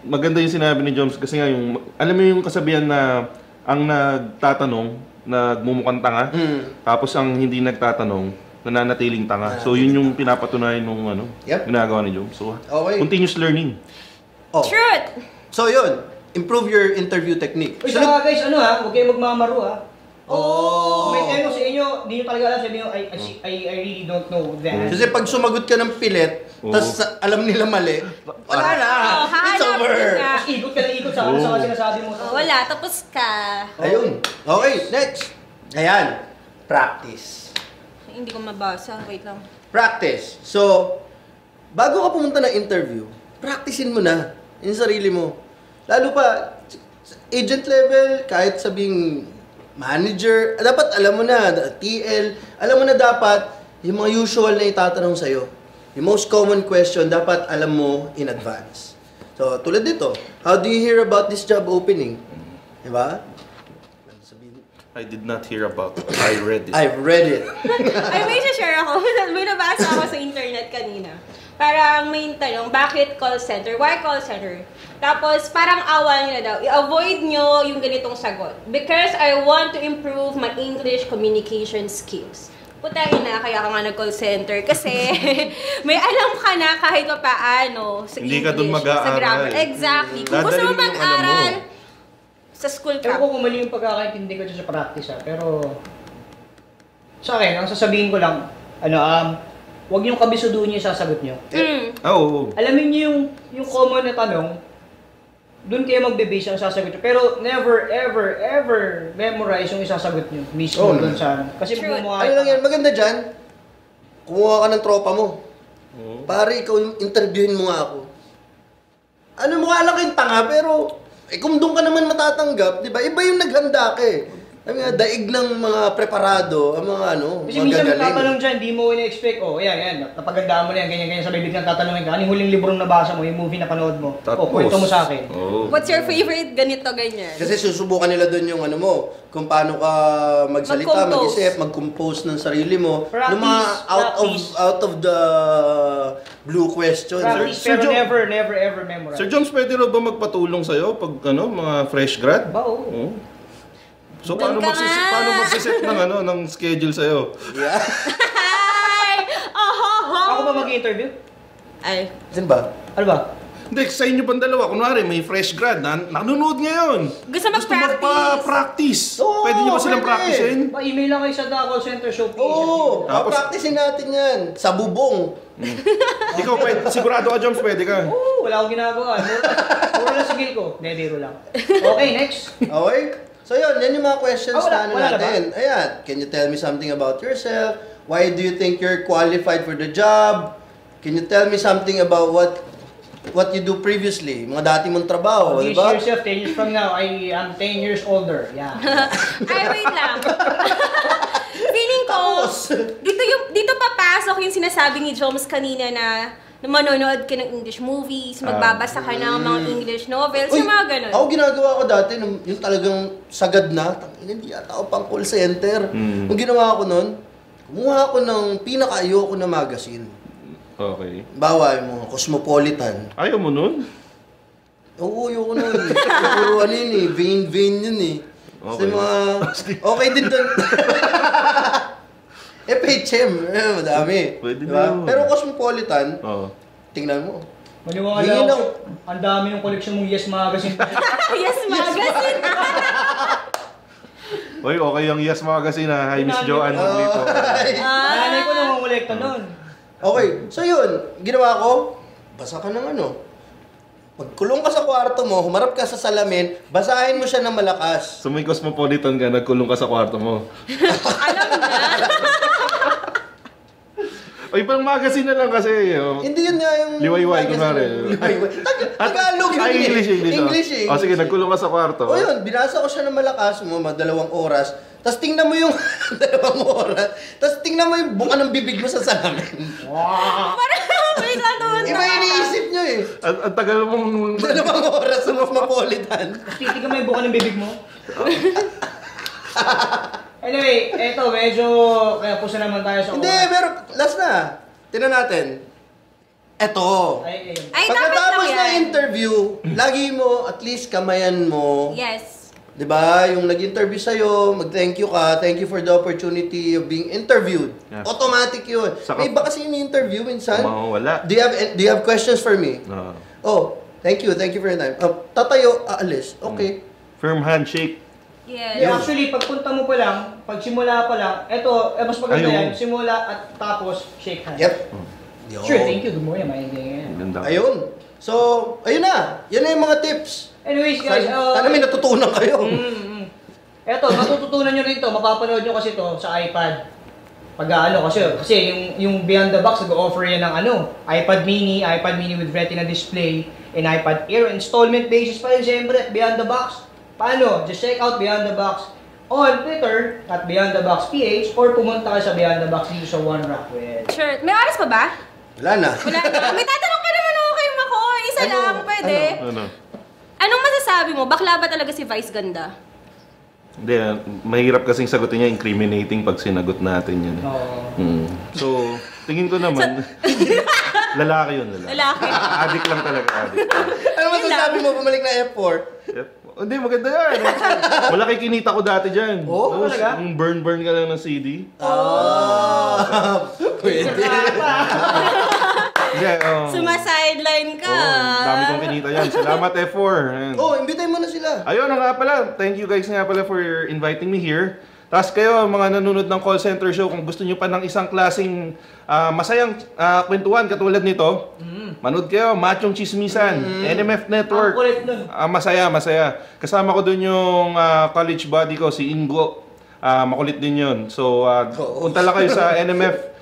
Speaker 8: Maganda yung sinabi ni Joms kasi nga yung, alam mo yung kasabihan na ang nagtatanong, nagmumukhang tanga, tapos ang hindi nagtatanong, nananatiling tanga. So yun yung pinapatunayan nung ginagawa ni Joms. So, continuous learning.
Speaker 3: Oh.
Speaker 2: Truth.
Speaker 3: So yun, improve your interview technique.
Speaker 6: Uy, saka guys, huwag kayong magmamaro ha.
Speaker 3: Oh.
Speaker 6: May tanong sa inyo, hindi nyo talaga alam, sabi nyo, I really don't know the answer.
Speaker 3: Kasi pag sumagot ka ng pilit, tas alam nila mali, wala na. It's over.
Speaker 6: Ikot ka na ikot sa sinasabi mo.
Speaker 2: Wala, tapos ka.
Speaker 3: Ayun. Okay, next. Ayan. Practice.
Speaker 2: Hindi ko mabasa. Wait lang.
Speaker 3: Practice. So, bago ka pumunta ng interview, practicein mo na yung sarili mo. Lalo pa, agent level, kahit sabing manager, dapat alam mo na, TL, alam mo na dapat yung mga usual na itatanong sa'yo. Yung most common question, dapat alam mo in advance. So, tulad dito, how do you hear about this job opening? Diba?
Speaker 8: I did not hear about it. I read it.
Speaker 3: I've read it.
Speaker 2: Ay, may share ako. May nabasa ako sa internet kanina. Parang may tanong, bakit call center? Why call center? Tapos, parang awa nyo na daw. I-avoid nyo yung ganitong sagot. Because I want to improve my English communication skills. Putangin na, kaya ka nga nag-call center. Kasi, may alam ka na kahit pa paano sa
Speaker 8: Hindi
Speaker 2: English.
Speaker 8: ka dun mag-aaral.
Speaker 2: Sa grammar. Exactly. Kung gusto mo mag-aral, sa school ka.
Speaker 6: Ewan ko kung mali yung pagkakaintindi ko dyan sa practice ha, pero sa akin, ang sasabihin ko lang, huwag yung kabisuduhin yung sasagot nyo.
Speaker 8: Oo.
Speaker 6: Alamin nyo yung common na tanong, doon kayo magbe-base ang sasagot nyo. Pero never, ever, ever memorize yung isasagot nyo mismo doon sa kasi
Speaker 3: ano lang yan, maganda dyan, kumuha ka ng tropa mo. Pare, ikaw yung interviewin mo nga ako. Ano, mukha lang kayong tanga, pero kung doon ka naman matatanggap, di ba? Iba yung naghanda ka eh. Daig ng mga preparado, ang mga
Speaker 6: kasi minsan tatanong dyan, di mo ina-expect, yan, napagandaan mo na yan, ganyan, sabay biglang tatanungin ka, anong huling librong nabasa mo, yung movie na panood mo, kwento mo sa akin.
Speaker 2: What's your favorite ganito, ganyan?
Speaker 3: Kasi susubukan nila doon yung kung paano ka magsalita, mag-isip, mag-compose ng sarili mo.
Speaker 6: Practice,
Speaker 3: ng mga out of the blue questions.
Speaker 6: Practice, pero never, ever memorize.
Speaker 8: Sir Jones, pwede rin ba magpatulong sa'yo pag mga fresh grad?
Speaker 6: Oo.
Speaker 8: So paano magsiset ng schedule sa'yo?
Speaker 3: Yeah.
Speaker 6: Ako ba mag-interview?
Speaker 2: Ay.
Speaker 3: Saan ba?
Speaker 6: Ano ba?
Speaker 8: Hindi, sa inyo pang dalawa, kunwari may fresh grad, nanonood ngayon.
Speaker 2: Gusto
Speaker 8: magpa-practice. Pwede nyo ba silang practicein?
Speaker 6: Email lang kayo sa call center show.
Speaker 3: Oo, practicein natin yan. Sa bubong.
Speaker 8: Ikaw, sigurado ka, Joms, pwede ka.
Speaker 6: Oo, wala akong ginagawa. Mura lang sigil ko. Biro lang. Okay, next.
Speaker 3: Okay? So yan yung mga questions
Speaker 6: wala
Speaker 3: natin. Ayan, can you tell me something about yourself? Why do you think you're qualified for the job? Can you tell me something about what you do previously? Mga dati mong trabaho, di ba?
Speaker 6: Yourself, 10 years from now, I am 10 years older. Yeah.
Speaker 2: Ay, wait lang. Feeling ko, dito papasok yung sinasabi ni Joms kanina na manonood ka ng English movies, magbabasa ka ng mga English novels, yung mga ganun.
Speaker 3: Ako ginagawa ko dati, yung talagang sagad na, hindi yata ako pang call center. Yung ginawa ko nun, kumuha ako ng pinaka-ayoko na magazine.
Speaker 8: Okay.
Speaker 3: Bawa yung mga Cosmopolitan.
Speaker 8: Ayaw mo nun?
Speaker 3: Oo, ayoko nun. Puro yun eh, vain yun eh. Kasi mga, okay din dun. FHM, madami.
Speaker 8: Pwede
Speaker 3: diba?
Speaker 8: na.
Speaker 3: Pero Cosmopolitan, tingnan mo.
Speaker 6: Maniwala ako, ang dami yung collection mong Yes Magazine.
Speaker 2: Yes Magazine!
Speaker 8: Uy, okay yung Yes Magazine ha. Hi, Miss Joanne dito.
Speaker 6: Nanay ko nang mangolekta nun.
Speaker 3: Okay, so yun, ginawa ko, basa ka ng Pagkulong ka sa kwarto mo, humarap ka sa salamin, basahin mo siya ng malakas.
Speaker 8: So may Cosmopolitan ka, nagkulong ka sa kwarto mo.
Speaker 2: Alam na.
Speaker 8: O ibang magazine na lang kasi.
Speaker 3: Hindi yun nga yung...
Speaker 8: Liwayway, kunwari.
Speaker 3: Tagalog yun eh.
Speaker 8: English eh. O sige, nagkulong ka sa kwarto.
Speaker 3: O yun, binasa ko siya ng malakas mo, 2 oras. Tapos tingnan mo yung 2 oras. Tapos tingnan mo yung buka ng bibig mo sa salamin.
Speaker 2: Parang Wait lang naman.
Speaker 3: Iba iniisip nyo eh.
Speaker 8: Ang tagal mong...
Speaker 3: Dalawang oras sa Cosmopolitan.
Speaker 6: Titignan mo yung buka ng bibig mo. Anyway, eto, medyo kaya puso naman tayo sa
Speaker 3: Hindi, pero last na. Tingnan natin. Eto.
Speaker 6: Ay,
Speaker 2: Ay, dapat
Speaker 3: Pagkatapos
Speaker 2: lang
Speaker 3: ng
Speaker 2: yan.
Speaker 3: interview, lagi mo at least kamayan mo.
Speaker 2: Yes.
Speaker 3: 'Di ba? Yung nag-interview sa'yo, mag-thank you ka. Thank you for the opportunity of being interviewed.
Speaker 8: Yeah.
Speaker 3: Automatic yun. May iba kasi yung interview minsan.
Speaker 8: Wala.
Speaker 3: Do you have questions for me?
Speaker 8: No.
Speaker 3: Oh, thank you for your time. Tatayo, aalis. Okay.
Speaker 8: Firm handshake.
Speaker 2: Yes.
Speaker 6: Yeah, actually, pagpunta mo pa lang, pagsimula pa lang, eto, mas maganda
Speaker 8: Ayun.
Speaker 6: yan, simula at tapos, shake hands.
Speaker 3: Yep.
Speaker 6: Sure, thank you, good morning, maintindihan.
Speaker 8: Ganda.
Speaker 3: Ayun. So, ayun na. Yan na yung mga tips.
Speaker 6: Anyways, guys,
Speaker 3: Sana may natutunan kayo.
Speaker 6: Eto, matututunan nyo rin to, mapapanood nyo kasi to sa iPad. Kasi yung Beyond the Box, nag-offer yan ng iPad mini with Retina display, and iPad Air, installment basis pa rin siyempre at Beyond the Box. Paano? Just check out Beyond the Box on Twitter at Beyond the Box PH or pumunta ka sa Beyond the Box dito sa One Rockwell.
Speaker 2: Sure. May oras pa ba?
Speaker 3: Wala na.
Speaker 2: Wala na. May tatanong ka naman ako kay Makoy. Isa lang, pwede.
Speaker 8: Ano?
Speaker 2: Anong masasabi mo? Bakla ba talaga si Vice ganda?
Speaker 8: Hindi, mahirap kasing sagutin niya, incriminating pag sinagot natin yun. So, tingin ko naman, lalaki yun, lalaki.
Speaker 2: Lalaki.
Speaker 8: Addict lang talaga, addict.
Speaker 3: Ano masasabi mo bumalik na F4?
Speaker 8: Yep. Hindi, maganda yan. Malaki kinita ko dati dyan.
Speaker 3: Oh,
Speaker 6: talaga?
Speaker 8: Yung burn ka lang ng CD.
Speaker 3: Pwede.
Speaker 8: Hindi,
Speaker 2: Suma-sideline ka.
Speaker 8: dami kong kinita yan. Salamat, F4. Ayan.
Speaker 3: Oh, imbitahin mo na sila.
Speaker 8: Ayun, nga pala. Thank you guys nga pala for inviting me here. Tapos kayo, mga nanonood ng call center show, kung gusto nyo pa ng isang klaseng masayang kwentuhan katulad nito, manood kayo, Machong Chismisan, NMF Network.
Speaker 6: Ang kulit nun.
Speaker 8: Masaya. Kasama ko dun yung college buddy ko, si Ingo. Makulit din yun. So, punta lang kayo sa NMF.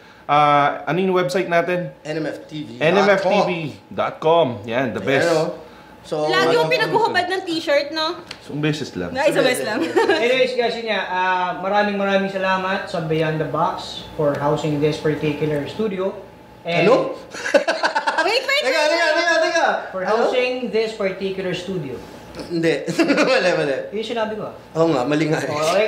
Speaker 8: Ano yung website natin?
Speaker 3: NMFTV.
Speaker 8: NMFTV.com. Yan, the best.
Speaker 3: So,
Speaker 2: Lagi yung pinaghuhubad ng t-shirt, no?
Speaker 8: Isang beses lang.
Speaker 2: Isang beses lang.
Speaker 6: Anyways, guys, yun nga, maraming salamat sa Beyond the Box for housing this particular studio. And
Speaker 3: Ano?
Speaker 2: Wait.
Speaker 3: Teka.
Speaker 6: For housing this particular studio.
Speaker 3: Hindi. mali.
Speaker 6: Yun yung sinabi ko.
Speaker 3: Oo nga, mali nga eh.
Speaker 6: Okay.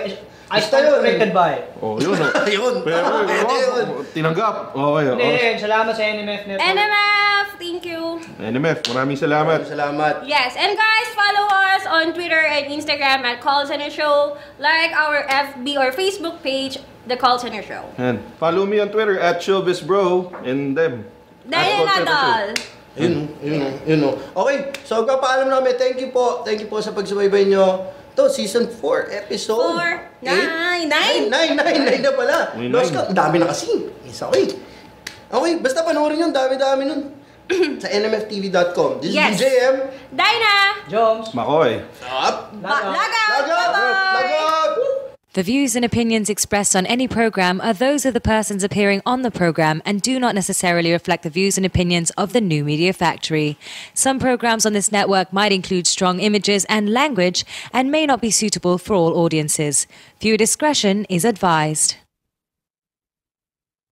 Speaker 6: I
Speaker 3: Basta
Speaker 6: stand
Speaker 3: yun.
Speaker 6: corrected by.
Speaker 8: Oh, yun.
Speaker 3: Ayun.
Speaker 8: Pero,
Speaker 3: Pwede yun.
Speaker 8: tinanggap. Okay.
Speaker 6: Hindi, salamat sa NMF Network.
Speaker 2: NMF, thank you.
Speaker 8: NMF, maraming salamat.
Speaker 3: Salamat.
Speaker 2: Yes, and guys, follow us on Twitter and Instagram at Call Center Show. Like our FB or Facebook page, The Call Center Show.
Speaker 8: Yan. Follow me on Twitter at ShowbizBro and them.
Speaker 2: Dahil
Speaker 8: At
Speaker 2: na
Speaker 8: Call Center
Speaker 2: dal.
Speaker 3: Yun. Okay, so magpapaalam na kami. Thank you po sa pagsubaybay nyo. Ito, season 4, episode
Speaker 2: 9
Speaker 3: na pala.
Speaker 8: May
Speaker 3: Lost
Speaker 8: 9.
Speaker 3: ka. Ang dami na kasi. It's okay. Okay, basta panoorin yun. Dami nun. Sa nmftv.com. This
Speaker 2: Yes.
Speaker 3: is DJM.
Speaker 2: Dinah.
Speaker 6: Joms.
Speaker 8: Makoy.
Speaker 3: Up.
Speaker 2: Lag out.
Speaker 3: Lag out.
Speaker 10: The views and opinions expressed on any program are those of the persons appearing on the program and do not necessarily reflect the views and opinions of the New Media Factory. Some programs on this network might include strong images and language and may not be suitable for all audiences. Viewer discretion is advised.